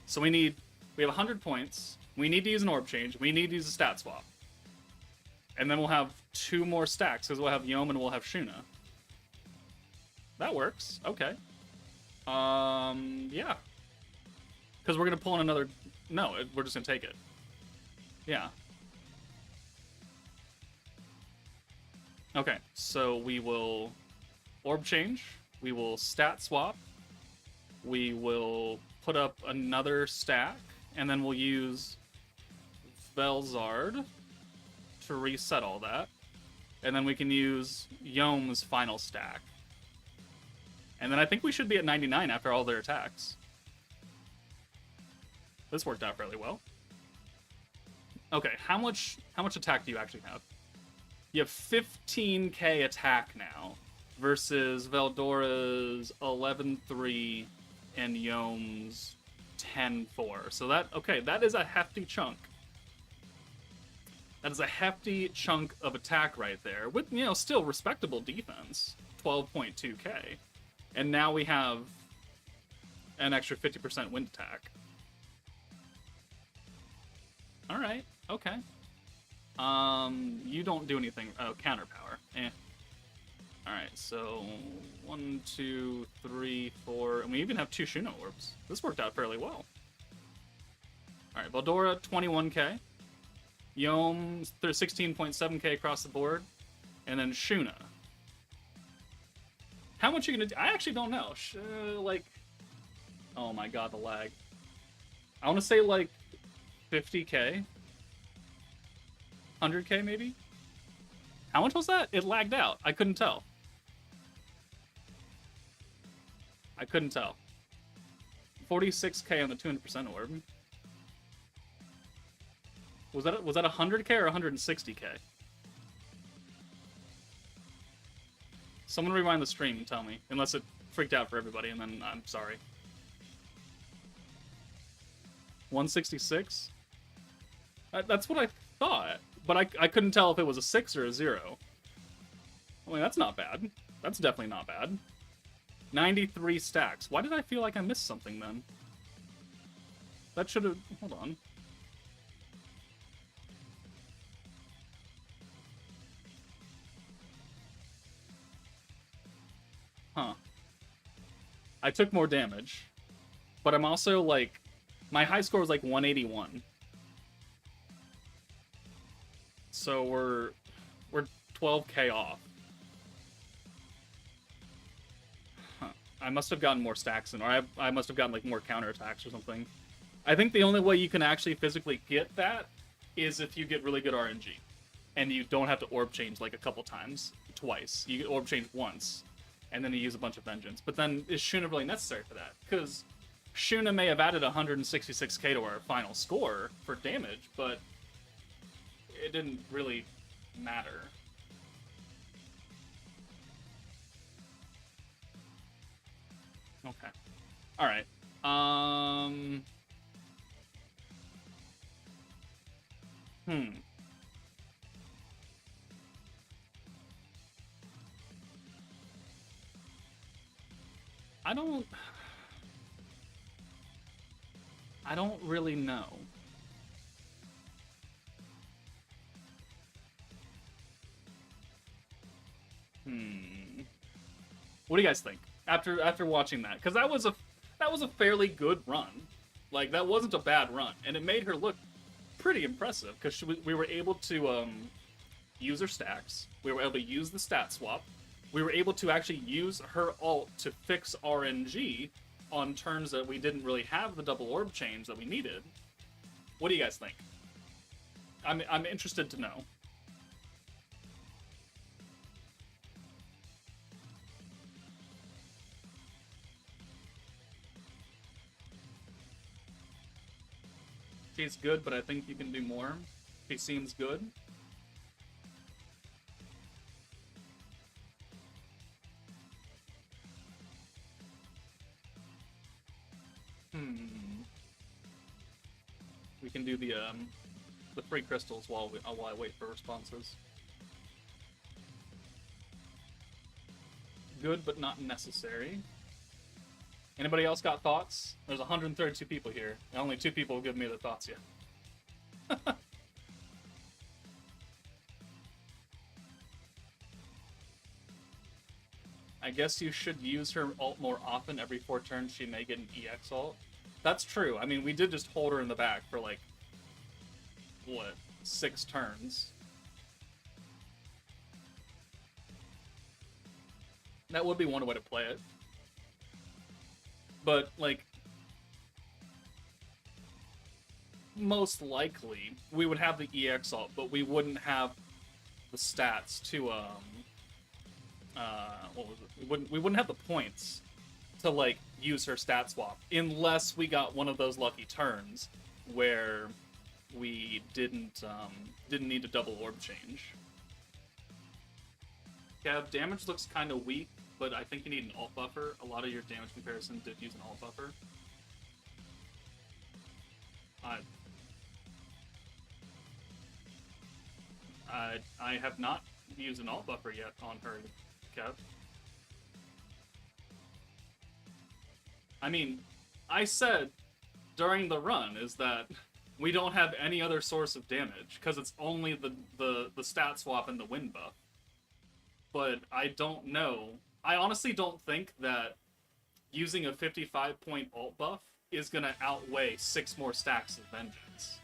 So we have 100 points. We need to use an orb change. We need to use a stat swap. And then we'll have 2 more stacks, because we'll have Yom and we'll have Shuna. That works. Okay. Yeah. Because we're going to pull in another... No, we're just going to take it. Yeah. Okay, so we will orb change. We will stat swap. We will put up another stack. And then we'll use Velzard to reset all that. And then we can use Yom's final stack. And then I think we should be at 99 after all their attacks. This worked out fairly well. Okay, how much attack do you actually have? You have 15k attack now versus Veldora's 11.3 and Yome's 10.4. So that is a hefty chunk. That is a hefty chunk of attack right there with, still respectable defense, 12.2k. And now we have an extra 50% wind attack. All right, okay. You don't do anything. Oh, counter power. Eh. Alright, so 1, 2, 3, 4, and we even have 2 Shuna orbs. This worked out fairly well. Alright, Veldora, 21k. Yome, 16.7k across the board. And then Shuna. How much are you gonna do? I actually don't know. Oh my god, the lag. I want to say, 50k? 100k, maybe? How much was that? It lagged out. I couldn't tell. I couldn't tell. 46k on the 200% orb. Was that 100k or 160k? Someone rewind the stream and tell me, unless it freaked out for everybody, and then I'm sorry. 166? That's what I thought, but I couldn't tell if it was a 6 or a 0. I mean, that's not bad. That's definitely not bad. 93 stacks. Why did I feel like I missed something then? That should have... Hold on. Huh. I took more damage. But I'm also, my high score was, 181. So we're 12k off. Huh. I must have gotten more stacks in, or I must have gotten, more counterattacks or something. I think the only way you can actually physically get that is if you get really good RNG. And you don't have to orb change, a couple times. Twice. You get orb change once. And then you use a bunch of vengeance. But then, is Shuna really necessary for that? Because Shuna may have added 166k to our final score for damage, but it didn't really matter. Okay. Alright. I don't really know. What do you guys think after watching that? Because that was a fairly good run. That wasn't a bad run, and it made her look pretty impressive because we were able to use her stacks. We were able to use the stat swap. We were able to actually use her ult to fix RNG on turns that we didn't really have the double orb change that we needed. What do you guys think? I'm interested to know. She's good, but I think you can do more. She seems good. We can do the free crystals while I wait for responses. Good, but not necessary. Anybody else got thoughts? There's 132 people here, and only 2 people have given me their thoughts yet. I guess you should use her ult more often. Every 4 turns she may get an EX ult. That's true. I mean, we did just hold her in the back for, what, 6 turns. That would be one way to play it. But, most likely, we would have the EX ult, but we wouldn't have the stats to, what was it? We wouldn't have the points to, use her stat swap, unless we got one of those lucky turns where we didn't need to double orb change. Yeah, damage looks kind of weak, but I think you need an alt buffer. A lot of your damage comparison did use an alt buffer. I have not used an alt buffer yet on her, Kev. I mean, I said during the run is that we don't have any other source of damage because it's only the stat swap and the wind buff. But I don't know. I honestly don't think that using a 55-point alt buff is gonna outweigh 6 more stacks of vengeance.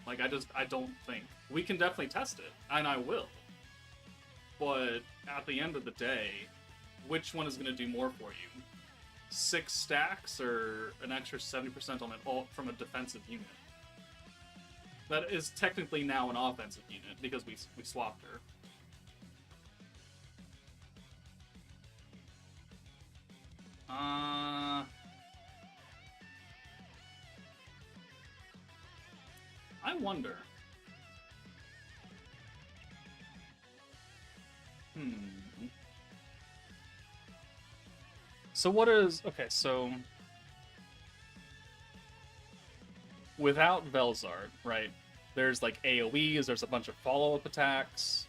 Like, I don't think. We can definitely test it, and I will. But at the end of the day, which one is gonna do more for you? 6 stacks or an extra 70% on an alt from a defensive unit? That is technically now an offensive unit because we swapped her. I wonder. So what is... Okay, so... Without Velzard, right? There's like AoEs, there's a bunch of follow-up attacks.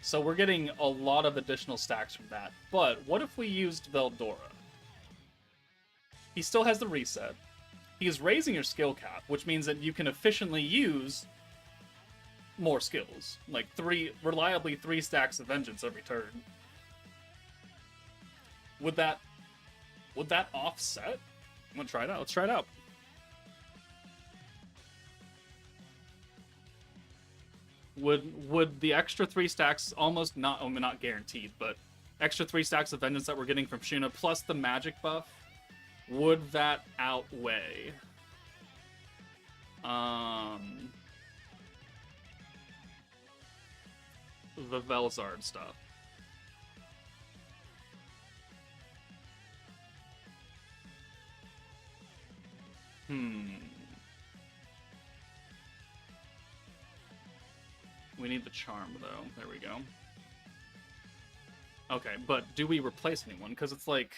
So we're getting a lot of additional stacks from that. But what if we used Veldora? He still has the reset. He is raising your skill cap, which means that you can efficiently use more skills. Like reliably 3 stacks of vengeance every turn. Would that offset? I'm gonna try it out. Let's try it out. Would the extra 3 stacks almost not guaranteed, but extra 3 stacks of vengeance that we're getting from Shuna plus the magic buff, would that outweigh the Velzard stuff? We need the charm, though. There we go. Okay, but do we replace anyone? Because it's like...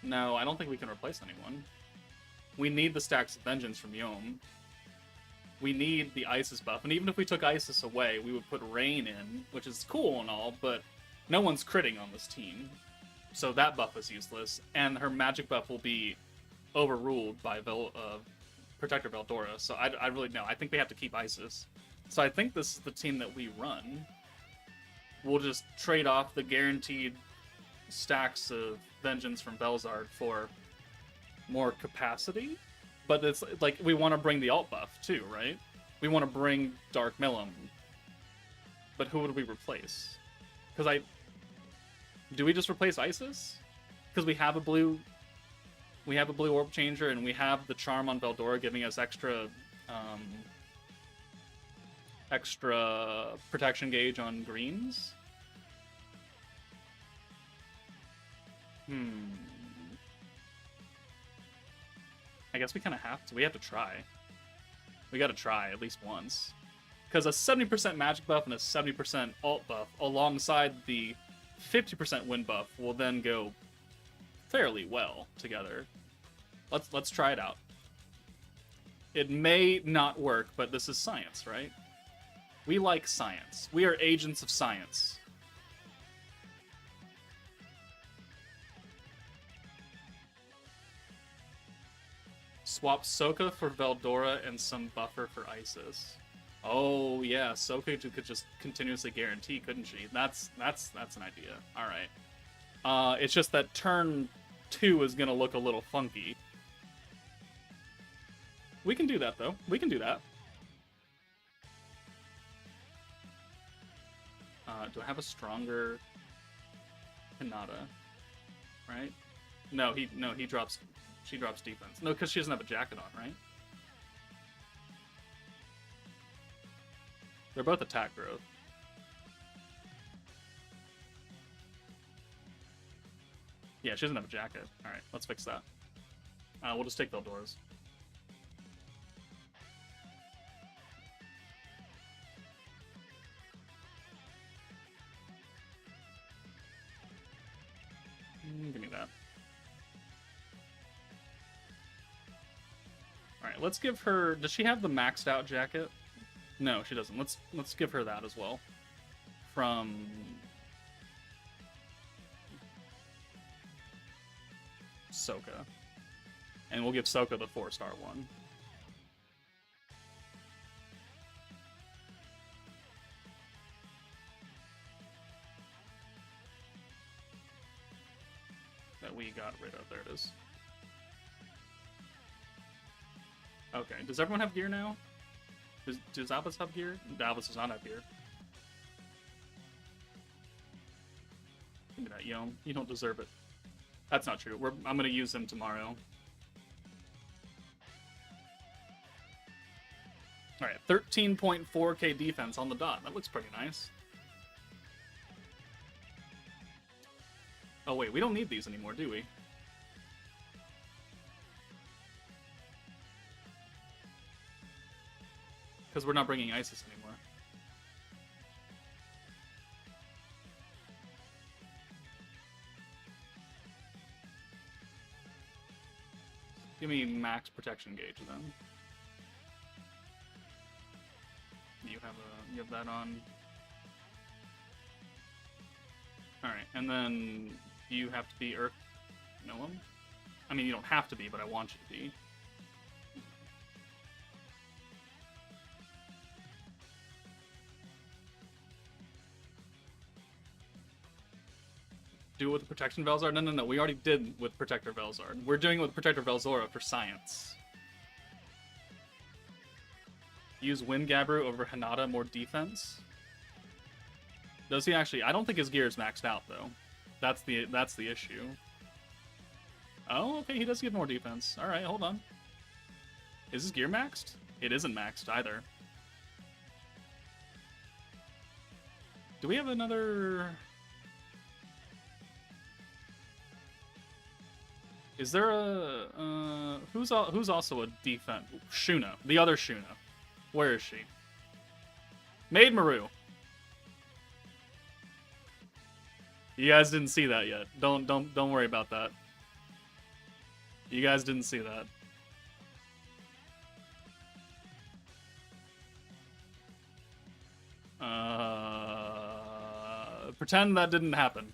No, I don't think we can replace anyone. We need the stacks of vengeance from Yom. We need the Isis buff, and even if we took Isis away, we would put Rain in, which is cool and all, but no one's critting on this team. So that buff is useless, and her magic buff will be overruled by Protector Veldora, so I really know. I think we have to keep Isis. So I think this is the team that we run. We'll just trade off the guaranteed stacks of vengeance from Velzard for more capacity, but it's like we want to bring the alt buff too, right? We want to bring Dark Millum, but who would we replace? Because do we just replace Isis? Because we have a blue orb changer and we have the charm on Veldora giving us extra protection gauge on greens. I guess we kind of have to. We have to try. We got to try at least once. Because a 70% magic buff and a 70% alt buff alongside the 50% wind buff will then go fairly well together. Let's try it out. It may not work, but this is science, right? We like science. We are agents of science. Swap Soka for Veldora and some buffer for Isis. Oh yeah, Soka could just continuously guarantee, couldn't she? That's an idea. All right. It's just that turn 2 is gonna look a little funky. We can do that though. We can do that. Do I have a stronger Hinata? Right? No, he drops. She drops defense. No, because she doesn't have a jacket on, right? They're both attack growth. Yeah, she doesn't have a jacket. Alright, let's fix that. We'll just take Veldora's. Give me that. Alright, let's give her... Does she have the maxed out jacket? No, she doesn't. Let's give her that as well. From... Soka. And we'll give Soka the 4-star one. That we got rid of. There it is. Okay, does everyone have gear now? Does Albus have gear? Albus does not have gear. Give me that, Yom. You don't deserve it. That's not true. I'm gonna use him tomorrow. Alright, 13.4k defense on the dot. That looks pretty nice. Oh wait, we don't need these anymore, do we? Because we're not bringing Isis anymore. Give me max protection gauge then. You have that on. Alright, and then you have to be Earth Millum? I mean, you don't have to be, but I want you to be. Do it with the Protection Velzard? No. We already did with Protector Velzard. We're doing it with Protector Velzora for science. Use Wind Gabru over Hinata, more defense. Does he actually? I don't think his gear is maxed out though. That's the issue. Oh, okay, he does get more defense. All right, hold on. Is his gear maxed? It isn't maxed either. Do we have another? Is there a who's also a defense? Shuna, the other Shuna. Where is she? Maid Maru. You guys didn't see that yet. Don't worry about that. You guys didn't see that. Pretend that didn't happen.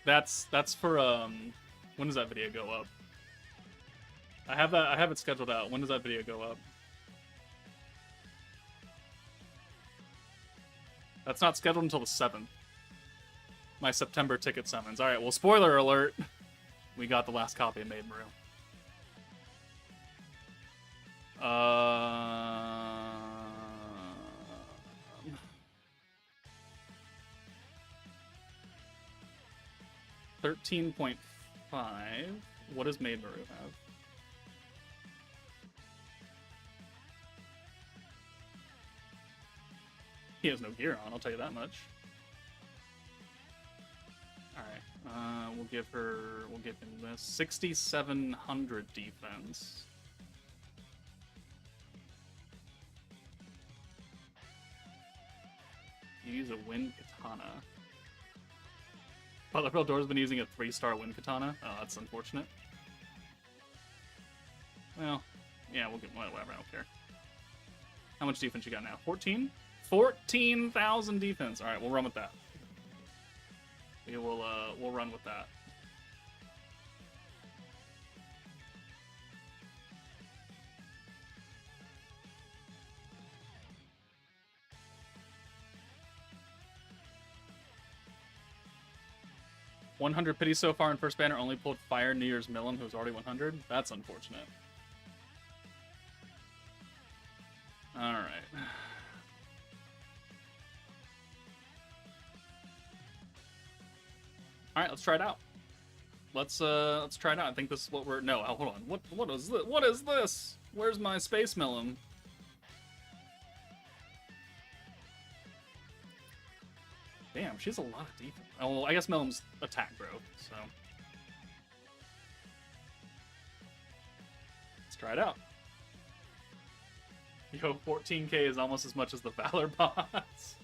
That's for when does that video go up? I have it scheduled out. When does that video go up? That's not scheduled until the 7th. My September ticket summons. Alright, well, spoiler alert. We got the last copy of Maid Maru. 13.5. What does Maid Maru have? He has no gear on, I'll tell you that much. Alright, we'll give him this. 6,700 defense. You use a Wind Katana. But Veldora's been using a 3-star Wind Katana. Oh, that's unfortunate. Well, yeah, we'll get whatever, I don't care. How much defense you got now? 14? 14,000 defense. Alright, we'll run with that. We'll run with that. $100 pity so far in first banner, only pulled Fire New Year's Millum, who's already 100. That's unfortunate. Alright. Alright, let's try it out. Let's try it out. I think this is what we're... No, hold on. What is this? What is this? Where's my Space Millum? Damn, she's a lot of defense. Oh, well, I guess Melum's attack growth, so. Let's try it out. Yo, 14k is almost as much as the Valor bots.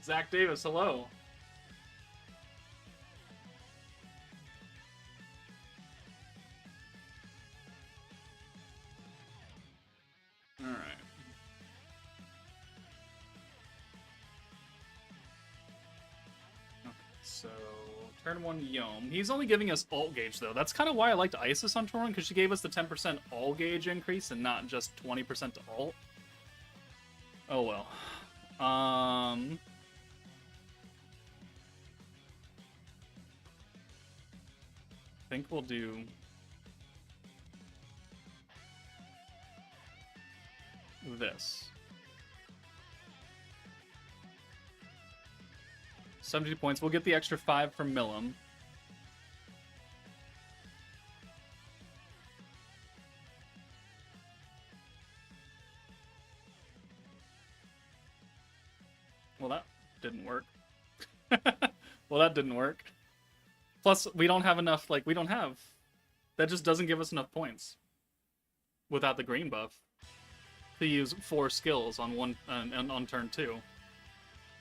Zach Davis, hello. Alright. Okay, so turn 1 Yom. He's only giving us alt gauge though. That's kind of why I liked Isis on turn 1, because she gave us the 10% all gauge increase and not just 20% to alt. Oh well. I think we'll do this. 72 points. We'll get the extra 5 from Millum. Well, that didn't work. Well, that didn't work. Plus, we don't have enough, like, we don't have... That just doesn't give us enough points. Without the green buff. To use 4 skills on on turn 2.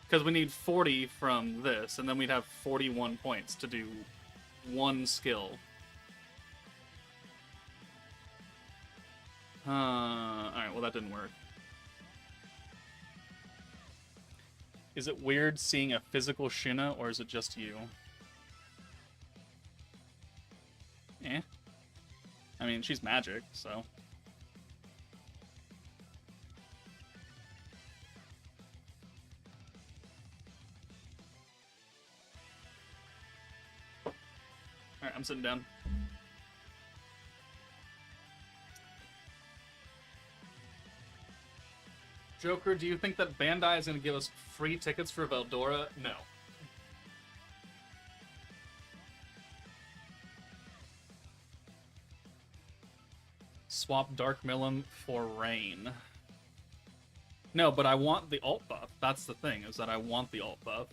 Because we need 40 from this, and then we'd have 41 points to do 1 skill. Alright, well that didn't work. Is it weird seeing a physical Shuna, or is it just you? Eh. I mean, she's magic, so... Alright, I'm sitting down. Joker, do you think that Bandai is going to give us free tickets for Veldora? No. Swap Dark Millum for Rain. No, but I want the alt buff. That's the thing, is that I want the alt buff.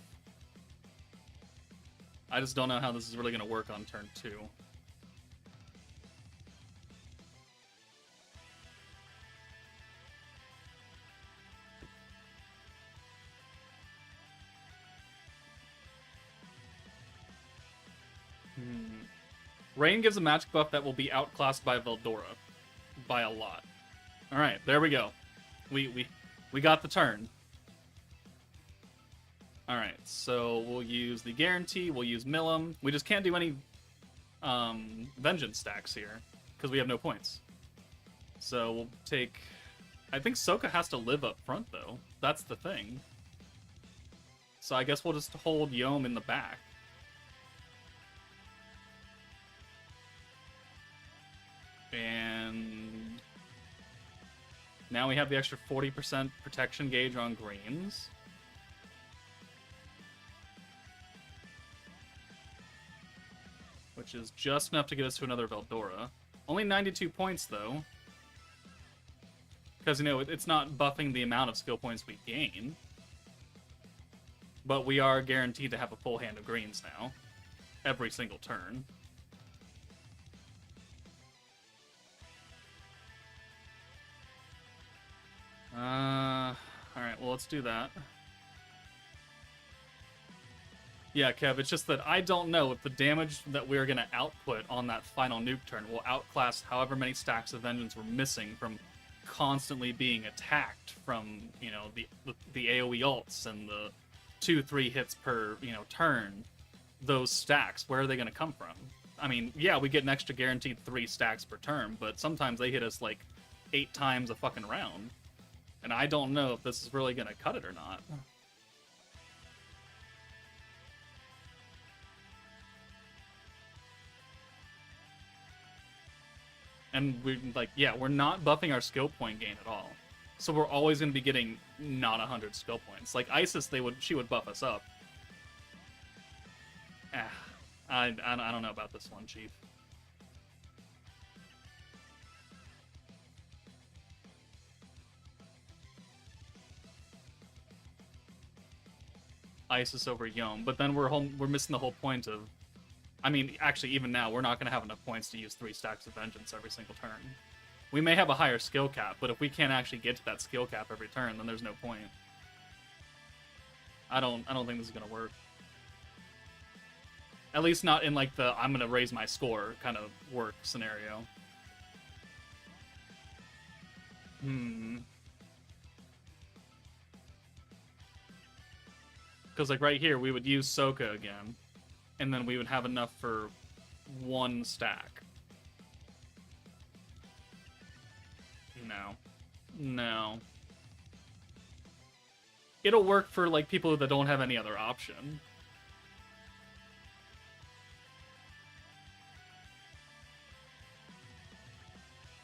I just don't know how this is really going to work on turn 2. Rain gives a magic buff that will be outclassed by Veldora. By a lot. Alright, there we go. We got the turn. Alright, so we'll use the guarantee, we'll use Millum. We just can't do any vengeance stacks here, because we have no points. So we'll take... I think Soka has to live up front, though. That's the thing. So I guess we'll just hold Yom in the back. And now we have the extra 40% protection gauge on greens. Which is just enough to get us to another Veldora. Only 92 points, though. Because, you know, it's not buffing the amount of skill points we gain. But we are guaranteed to have a full hand of greens now. Every single turn. Alright, well, let's do that. Yeah, Kev, it's just that I don't know if the damage that we're going to output on that final nuke turn will outclass however many stacks of Vengeance we're missing from constantly being attacked from, you know, the AoE ults and the 2-3 hits per, you know, turn. Those stacks, where are they going to come from? I mean, yeah, we get an extra guaranteed 3 stacks per turn, but sometimes they hit us like 8 times a fucking round. And I don't know if this is really going to cut it or not. And we're like, yeah, we're not buffing our skill point gain at all. So we're always going to be getting not 100 skill points. Like Isis, she would buff us up. I don't know about this one, Chief. Isis over Yom, but then we're missing the whole point of... I mean, actually, even now, we're not going to have enough points to use 3 stacks of Vengeance every single turn. We may have a higher skill cap, but if we can't actually get to that skill cap every turn, then there's no point. I don't think this is going to work. At least not in, like, the I'm going to raise my score kind of work scenario. Because, like, right here, we would use Soka again, and then we would have enough for 1 stack. No. No. It'll work for, like, people that don't have any other option.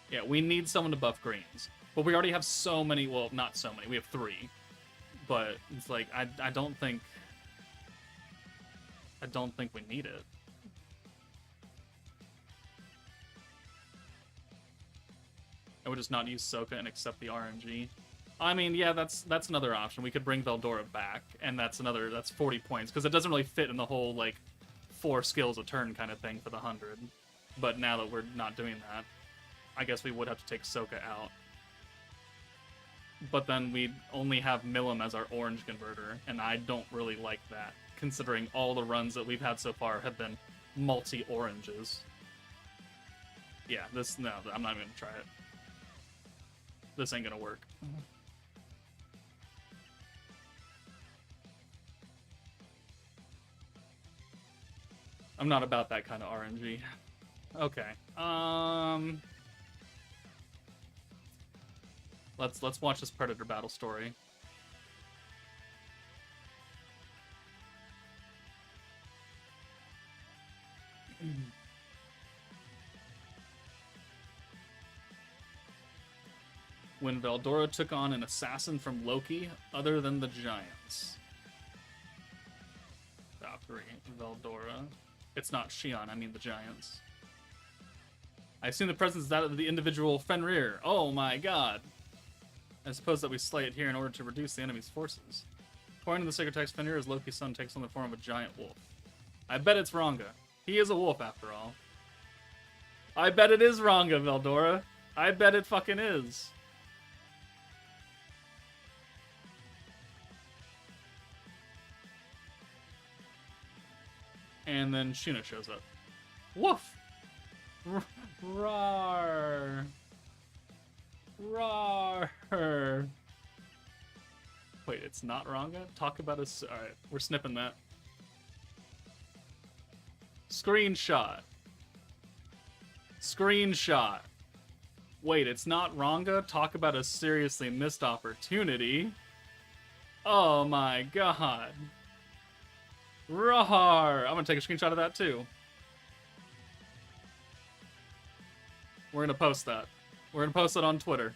Yeah, we need someone to buff greens. But we already have so many, well, not so many, we have 3. But it's like, I don't think we need it. I would just not use Soka and accept the RNG. I mean, yeah, that's another option. We could bring Veldora back, and that's 40 points, because it doesn't really fit in the whole, like, 4 skills a turn kind of thing for the 100. But now that we're not doing that, I guess we would have to take Soka out. But then we'd only have Milim as our orange converter, and I don't really like that, considering all the runs that we've had so far have been multi-oranges. Yeah, no, I'm not even gonna try it. This ain't gonna work. I'm not about that kind of RNG. Okay. Let's watch this Predator battle story. When Veldora took on an assassin from Loki other than the Giants. Valkyrie, Veldora. It's not Shion, I mean the Giants. I assume the presence is that of the individual Fenrir. Oh my god. I suppose that we slay it here in order to reduce the enemy's forces. According to the sacred text, Fenrir, as Loki's son, takes on the form of a giant wolf. I bet it's Ranga. He is a wolf, after all. I bet it is Ranga, Veldora. I bet it fucking is. And then Shuna shows up. Woof! Rawr! Rawr! Wait, it's not Ranga? Talk about us. Alright, we're snipping that. Screenshot. Screenshot. Wait, it's not Ranga? Talk about a seriously missed opportunity. Oh my god. Rawr! I'm gonna take a screenshot of that too. We're gonna post that. We're gonna post it on Twitter.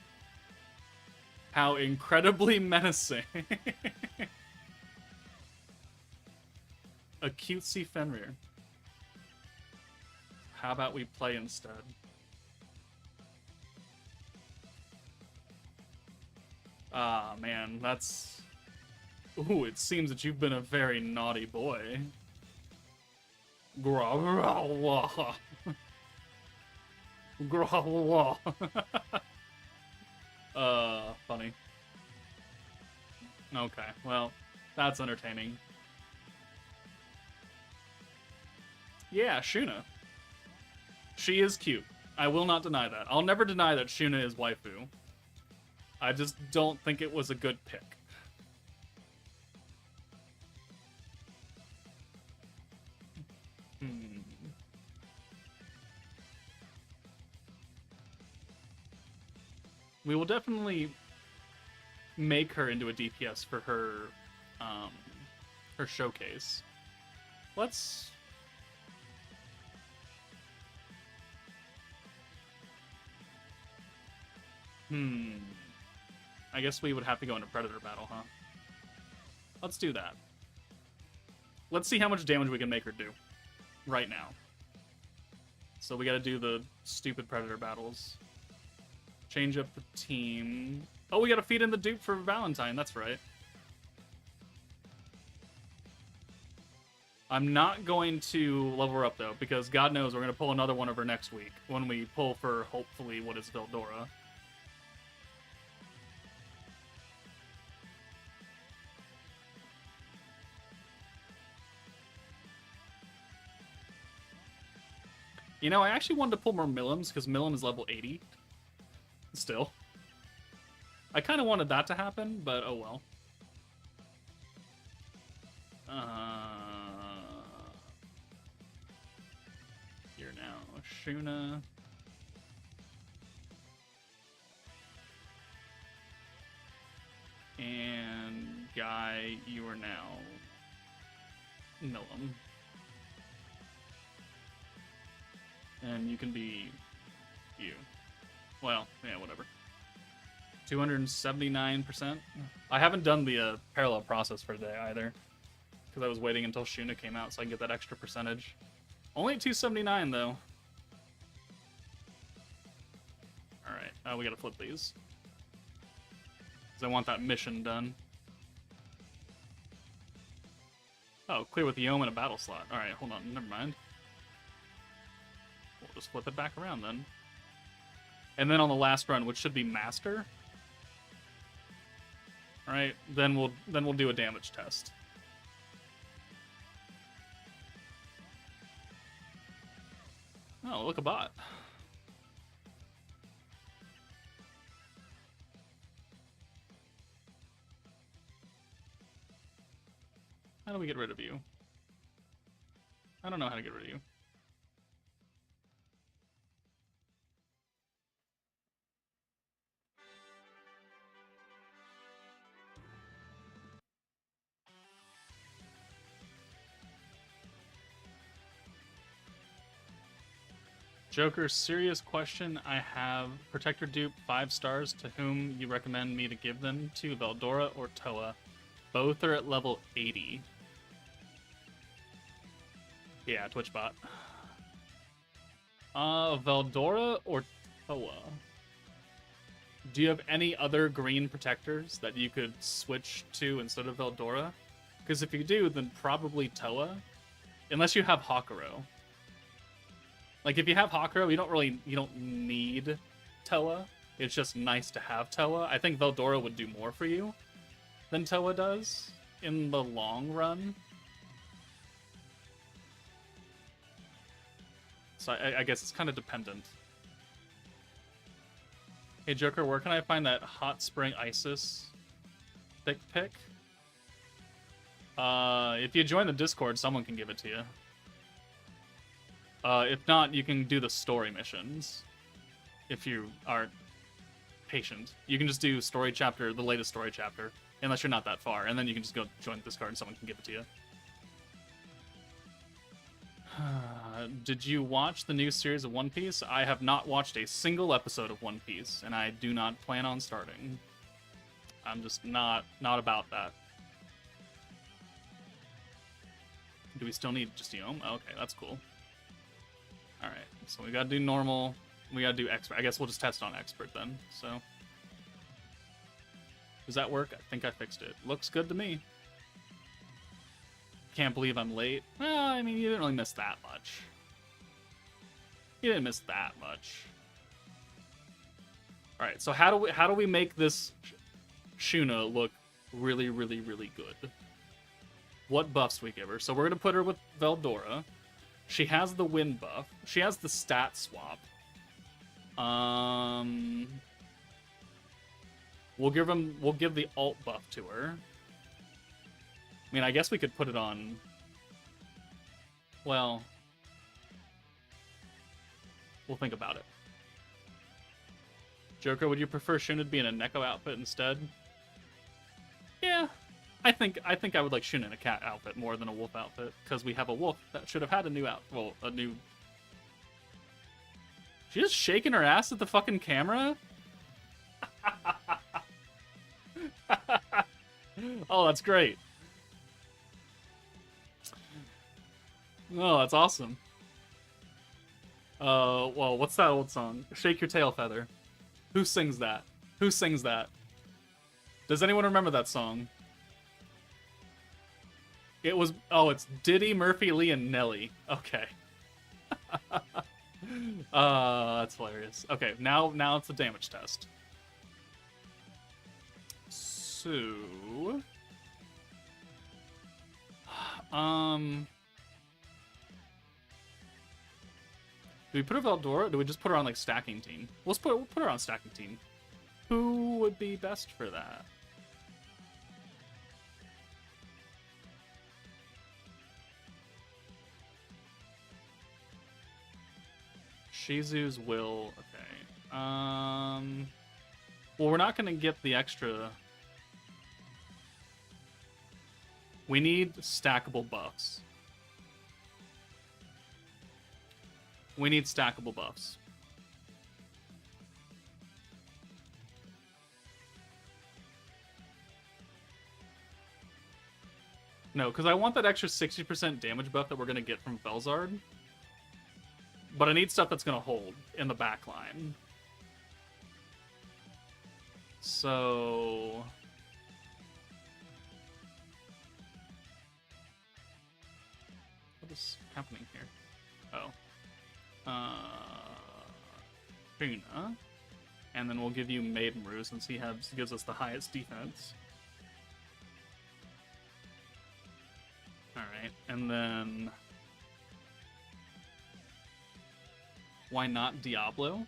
How incredibly menacing. A cutesy Fenrir. How about we play instead? Ah, man, that's... Ooh, it seems that you've been a very naughty boy. Growl. Growl. Funny. Okay, well, that's entertaining. Yeah, Shuna. She is cute. I will not deny that. I'll never deny that Shuna is waifu. I just don't think it was a good pick. We will definitely make her into a DPS for her, her showcase. Let's... I guess we would have to go into Predator battle, huh? Let's do that. Let's see how much damage we can make her do. Right now. So we gotta do the stupid Predator battles. Change up the team. Oh, we gotta feed in the dupe for Valentine, that's right. I'm not going to level her up, though, because God knows we're going to pull another one of her next week when we pull for, hopefully, what is Veldora. You know, I actually wanted to pull more Millims, because Millim is level 80. Still. I kind of wanted that to happen, but oh well. Here now, Shuna. And Guy, you are now Millum. And you can be you. Well, yeah, whatever. 279%. I haven't done the parallel process for today either, because I was waiting until Shuna came out so I can get that extra percentage. Only at 279 though. Alright, we gotta flip these. Because I want that mission done. Oh, clear with the Omen and a battle slot. Alright, hold on, never mind. We'll just flip it back around then. And then on the last run, which should be Master. Alright, then we'll do a damage test. Oh, look, a bot. How do we get rid of you? I don't know how to get rid of you. Joker, serious question. I have Protector dupe 5 stars. To whom you recommend me to give them to, Veldora or Toa? Both are at level 80. Yeah, Twitchbot. Veldora or Toa? Do you have any other green protectors that you could switch to instead of Veldora? Because if you do, then probably Toa. Unless you have Hakuro. Like, if you have Hakuro, you don't need Toa. It's just nice to have Toa. I think Veldora would do more for you than Toa does in the long run. So I guess it's kind of dependent. Hey, Joker, where can I find that Hot Spring Isis thick pick? If you join the Discord, someone can give it to you. If not, you can do the story missions. If you are patient. You can just do story chapter, the latest story chapter, unless you're not that far, and then you can just go join the Discord and someone can give it to you. Did you watch the new series of One Piece? I have not watched a single episode of One Piece, and I do not plan on starting. I'm just not about that. Do we still need just Yom? Okay, that's cool. Alright, so we gotta do normal, we gotta do expert. I guess we'll just test on expert then, so. Does that work? I think I fixed it. Looks good to me. Can't believe I'm late. Well, I mean, you didn't really miss that much. You didn't miss that much. Alright, so how do we make this Shuna look really, really, really good? What buffs we give her? So we're gonna put her with Veldora. She has the wind buff. She has the stat swap. We'll give the alt buff to her. I mean, I guess we could put it on. Well, we'll think about it. Joker, would you prefer Shuna to be in a Neko outfit instead? Yeah. I think I would like Shuna in a cat outfit more than a wolf outfit, because we have a wolf that should have had a new She's just shaking her ass at the fucking camera? Oh, that's great. Oh, that's awesome. Well, what's that old song? Shake Your Tail Feather. Who sings that? Who sings that? Does anyone remember that song? It was... Oh, it's Diddy, Murphy, Lee, and Nelly. Okay. That's hilarious. Okay, now it's the damage test. So... Do we put a Veldora, or do we just put her on, like, stacking team? We'll put her on stacking team. Who would be best for that? Shizu's will... Okay. Well, we're not going to get the extra... We need stackable buffs. We need stackable buffs. No, because I want that extra 60% damage buff that we're going to get from Felzard. But I need stuff that's going to hold in the back line. So... What is happening here? Oh. Shuna. And then we'll give you Maiden Rue since he gives us the highest defense. Alright, and then... Why not Diablo?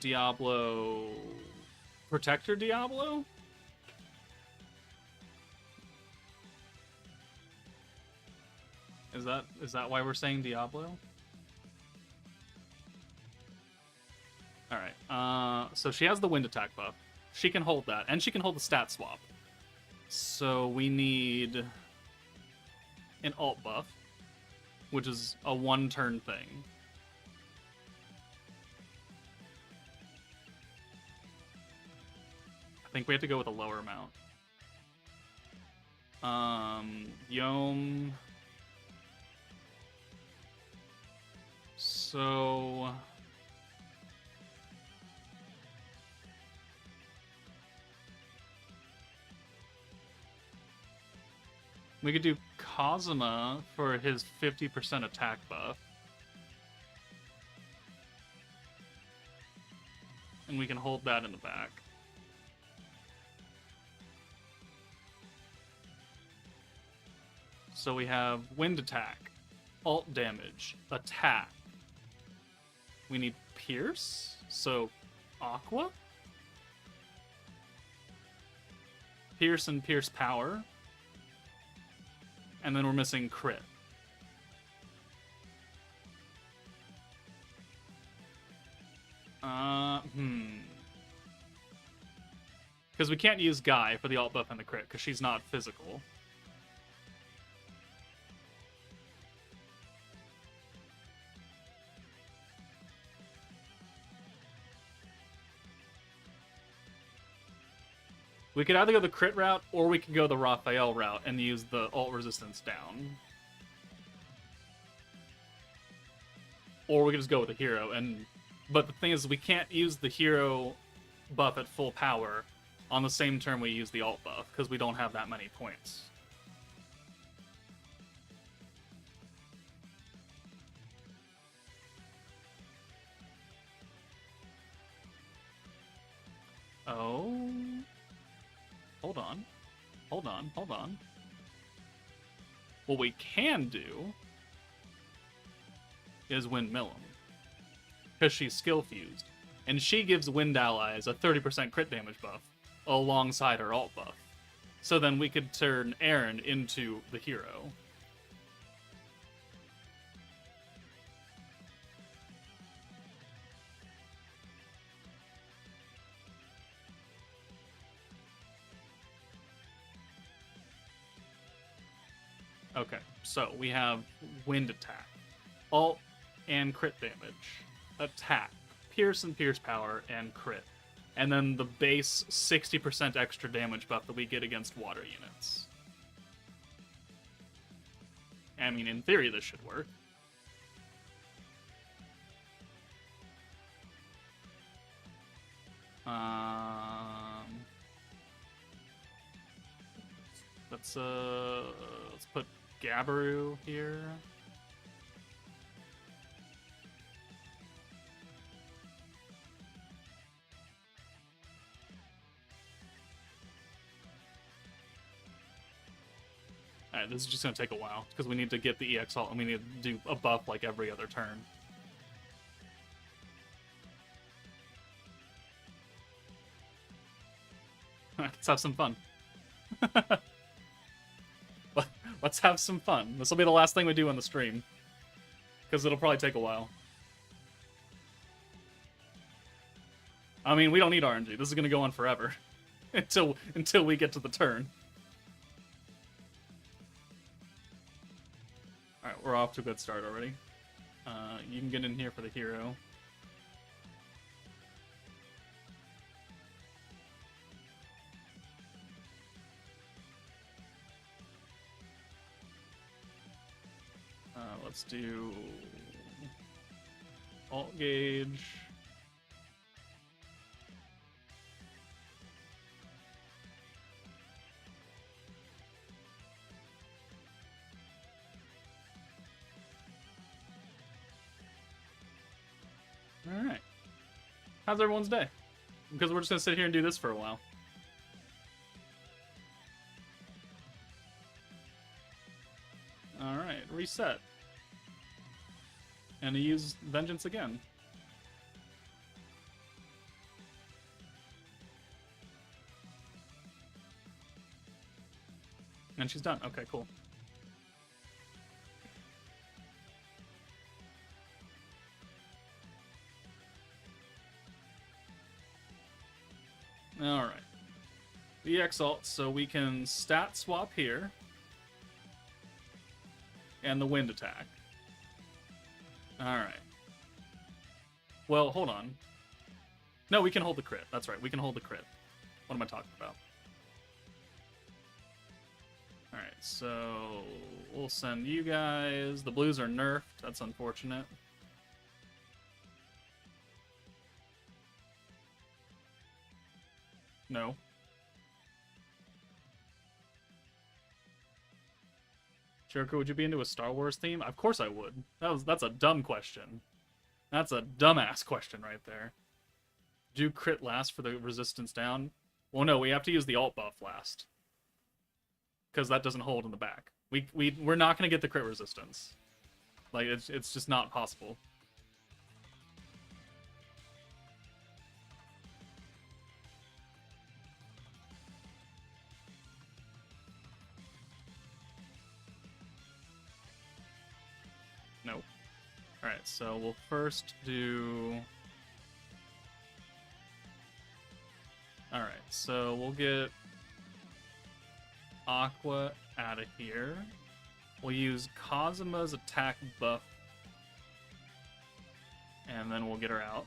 Diablo... Protector Diablo? Is that why we're saying Diablo? Alright, so she has the wind attack buff. She can hold that, and she can hold the stat swap. So we need an alt buff, which is a one-turn thing. I think we have to go with a lower amount. Yom... So... We could do Kazuma for his 50% attack buff. And we can hold that in the back. So we have wind attack, alt damage, attack. We need pierce, so Aqua. Pierce and pierce power. And then we're missing crit. Because we can't use Guy for the alt buff and the crit, because she's not physical. We could either go the crit route, or we could go the Raphael route and use the alt resistance down. Or we could just go with the hero, but the thing is, we can't use the hero buff at full power on the same turn we use the alt buff, because we don't have that many points. Oh... Hold on. What we can do is Windmill him. Because she's skill fused. And she gives Wind Allies a 30% crit damage buff alongside her alt buff. So then we could turn Aaron into the hero. Okay, so we have wind attack, alt and crit damage, attack, pierce and pierce power, and crit. And then the base 60% extra damage buff that we get against water units. I mean, in theory, this should work. let's put Gabaru here. Alright, this is just gonna take a while because we need to get the EX alt and we need to do a buff like every other turn. Let's have some fun. Let's have some fun. This will be the last thing we do on the stream. Because it'll probably take a while. I mean, we don't need RNG. This is going to go on forever. until we get to the turn. Alright, we're off to a good start already. You can get in here for the hero. Let's do alt gauge. All right. How's everyone's day? Because we're just gonna sit here and do this for a while. All right, reset. And to use Vengeance again. And she's done. Okay, cool. Alright. The EX alt, so we can stat swap here. And the wind attack. Alright. Well, hold on. No, we can hold the crit. That's right, we can hold the crit. What am I talking about? Alright, so we'll send you guys. The blues are nerfed. That's unfortunate. No. Joker, would you be into a Star Wars theme? Of course I would. That's a dumb question. That's a dumbass question right there. Do crit last for the resistance down? Well, no, we have to use the alt buff last. Because that doesn't hold in the back. We're not going to get the crit resistance. Like, it's just not possible. Nope. Alright, so we'll first do... Alright, so we'll get Aqua out of here. We'll use Kazuma's attack buff. And then we'll get her out.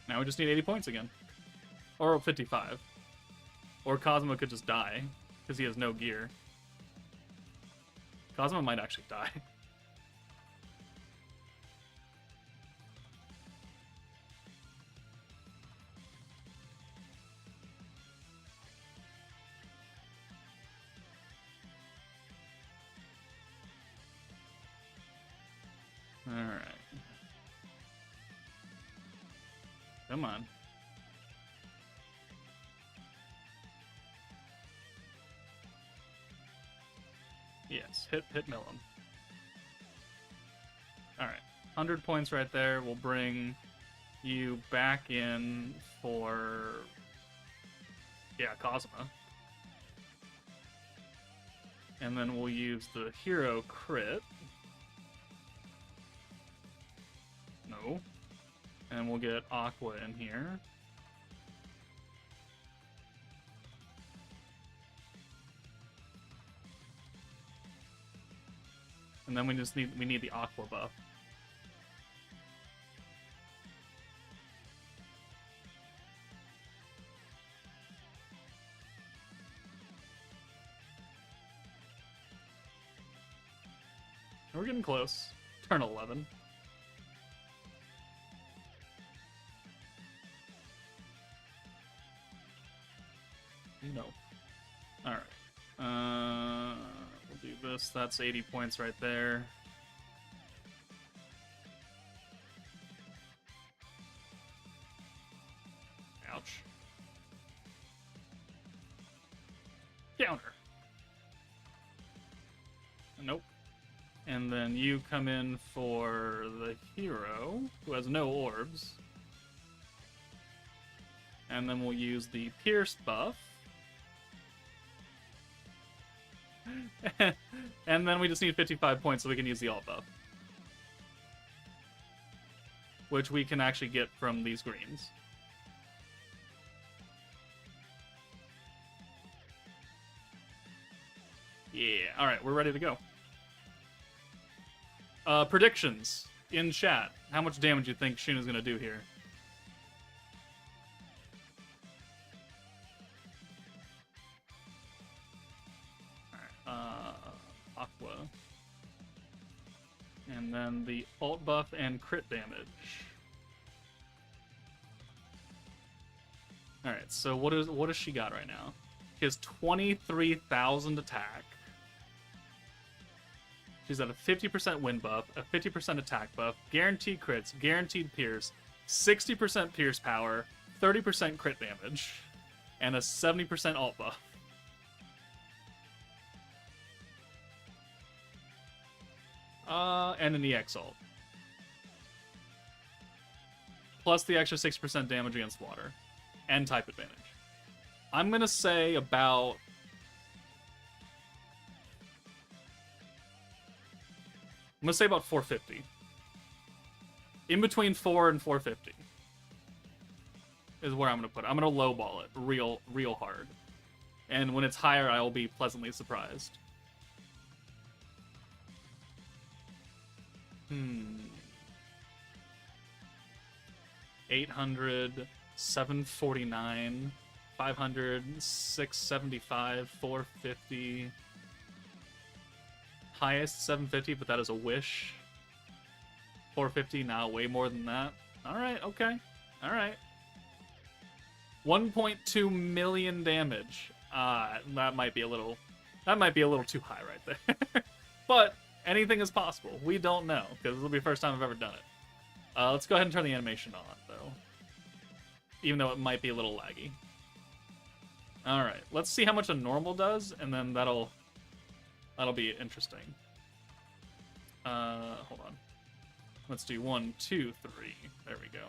Now we just need 80 points again. Or 55. Or Kazuma could just die, because he has no gear. Kazuma might actually die. Alright. Come on. Yes, hit mill him. Alright. 100 points right there. We'll bring you back in for... yeah, Kazuma. And then we'll use the hero crit. No. And we'll get Aqua in here. And then we need the Aqua buff. We're getting close. Turn 11. No. Alright. We'll do this. That's 80 points right there. Ouch. Counter. Nope. And then you come in for the hero, who has no orbs. And then we'll use the Pierce buff. And then we just need 55 points so we can use the alt buff. Which we can actually get from these greens. Yeah, alright, we're ready to go. Predictions in chat. How much damage do you think Shuna's gonna do here? Alright, Aqua. And then the alt buff and crit damage. Alright, so what does she got right now? She has 23,000 attack. She's at a 50% win buff, a 50% attack buff, guaranteed crits, guaranteed pierce, 60% pierce power, 30% crit damage, and a 70% alt buff. And an EX ult. Plus the extra 6% damage against water. And type advantage. I'm gonna say about... I'm gonna say about 450. In between 4 and 450 is where I'm gonna put it. I'm gonna lowball it real hard. And when it's higher, I will be pleasantly surprised. 800, 749, 500, 675, 450. Highest 750, but that is a wish. 450 now, way more than that. Alright, okay. Alright. 1.2 million damage. That might be a little too high right there. But anything is possible. We don't know, because this will be the first time I've ever done it. Let's go ahead and turn the animation on, though. Even though it might be a little laggy. Alright, let's see how much a normal does, and then that'll be interesting. Hold on. Let's do 1, 2, 3. There we go.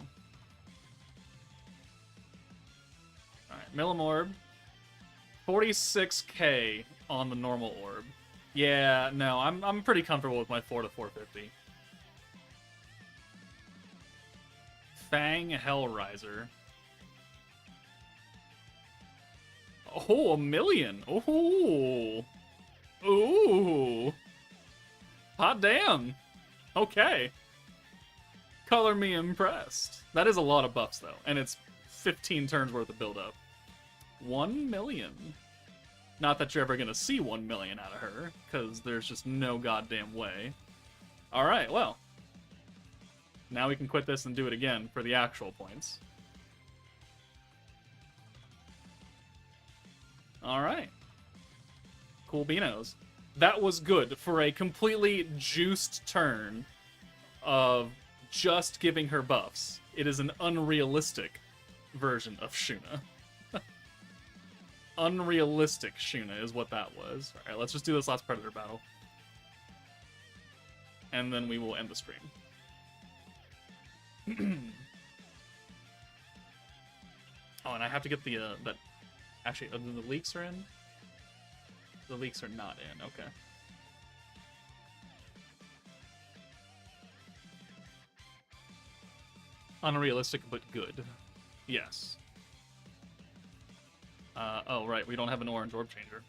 Alright, Millim Orb. 46k on the normal orb. Yeah, no, I'm pretty comfortable with my 4 to 450. Fang Hellraiser. Oh, 1 million. Oh. Ooh. Hot damn. Okay. Color me impressed. That is a lot of buffs, though. And it's 15 turns worth of build-up. 1 million. Not that you're ever going to see 1 million out of her, because there's just no goddamn way. Alright, well. Now we can quit this and do it again for the actual points. Alright. Cool beanos. That was good for a completely juiced turn of just giving her buffs. It is an unrealistic version of Shuna. Unrealistic Shuna is what that was. Alright, let's just do this last Predator battle. And then we will end the stream. Oh, and I have to get the, that... Actually, the leaks are in? The leaks are not in, okay. Unrealistic, but good. Yes. Oh, right, we don't have an orange orb changer.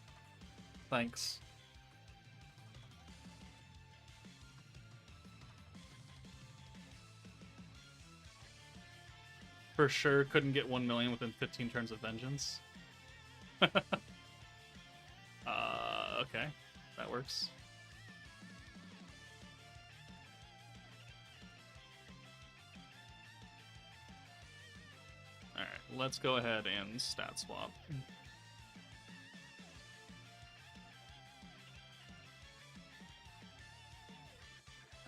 Thanks. For sure, couldn't get 1 million within 15 turns of vengeance. Okay, that works. let's go ahead and stat swap.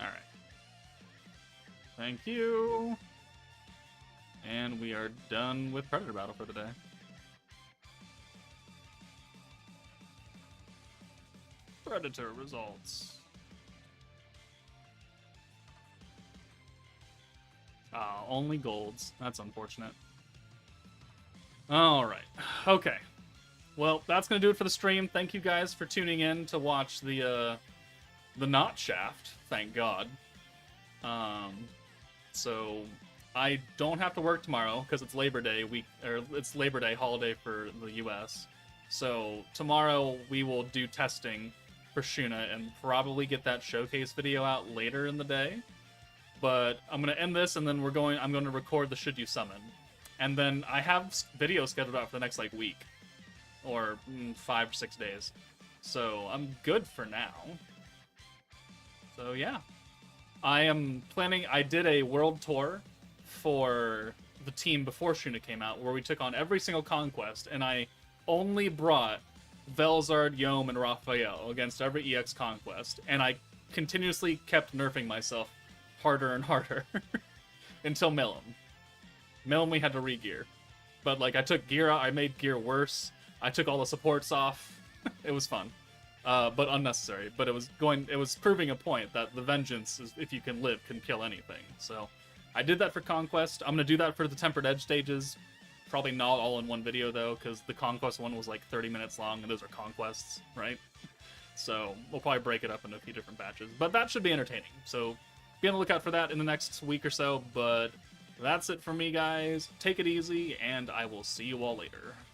All right. Thank you. And we are done with Predator Battle for the day. Predator results. Only golds. That's unfortunate. All right. Okay. Well, that's gonna do it for the stream. Thank you guys for tuning in to watch the not shaft. Thank God. So I don't have to work tomorrow because it's Labor Day week, or it's Labor Day holiday for the U.S. So tomorrow we will do testing for Shuna and probably get that showcase video out later in the day. But I'm gonna end this, and then I'm going to record the Should You Summon, and then I have videos scheduled out for the next like week, or 5 or 6 days. So I'm good for now. So yeah, I am planning. I did a world tour for the team before Shuna came out, where we took on every single conquest, and I only brought Velzard, Yom, and Raphael against every EX conquest, and I continuously kept nerfing myself harder and harder until Milim. Milim we had to re-gear, but like I took gear out, I made gear worse. I took all the supports off. It was fun, but unnecessary. But it was proving a point that the vengeance is, if you can live, can kill anything. So I did that for Conquest. I'm gonna do that for the Tempered Edge stages. Probably not all in one video though, because the Conquest one was like 30 minutes long, and those are conquests, right? So we'll probably break it up into a few different batches, but that should be entertaining. So be on the lookout for that in the next week or so. But that's it for me, guys. Take it easy, and I will see you all later.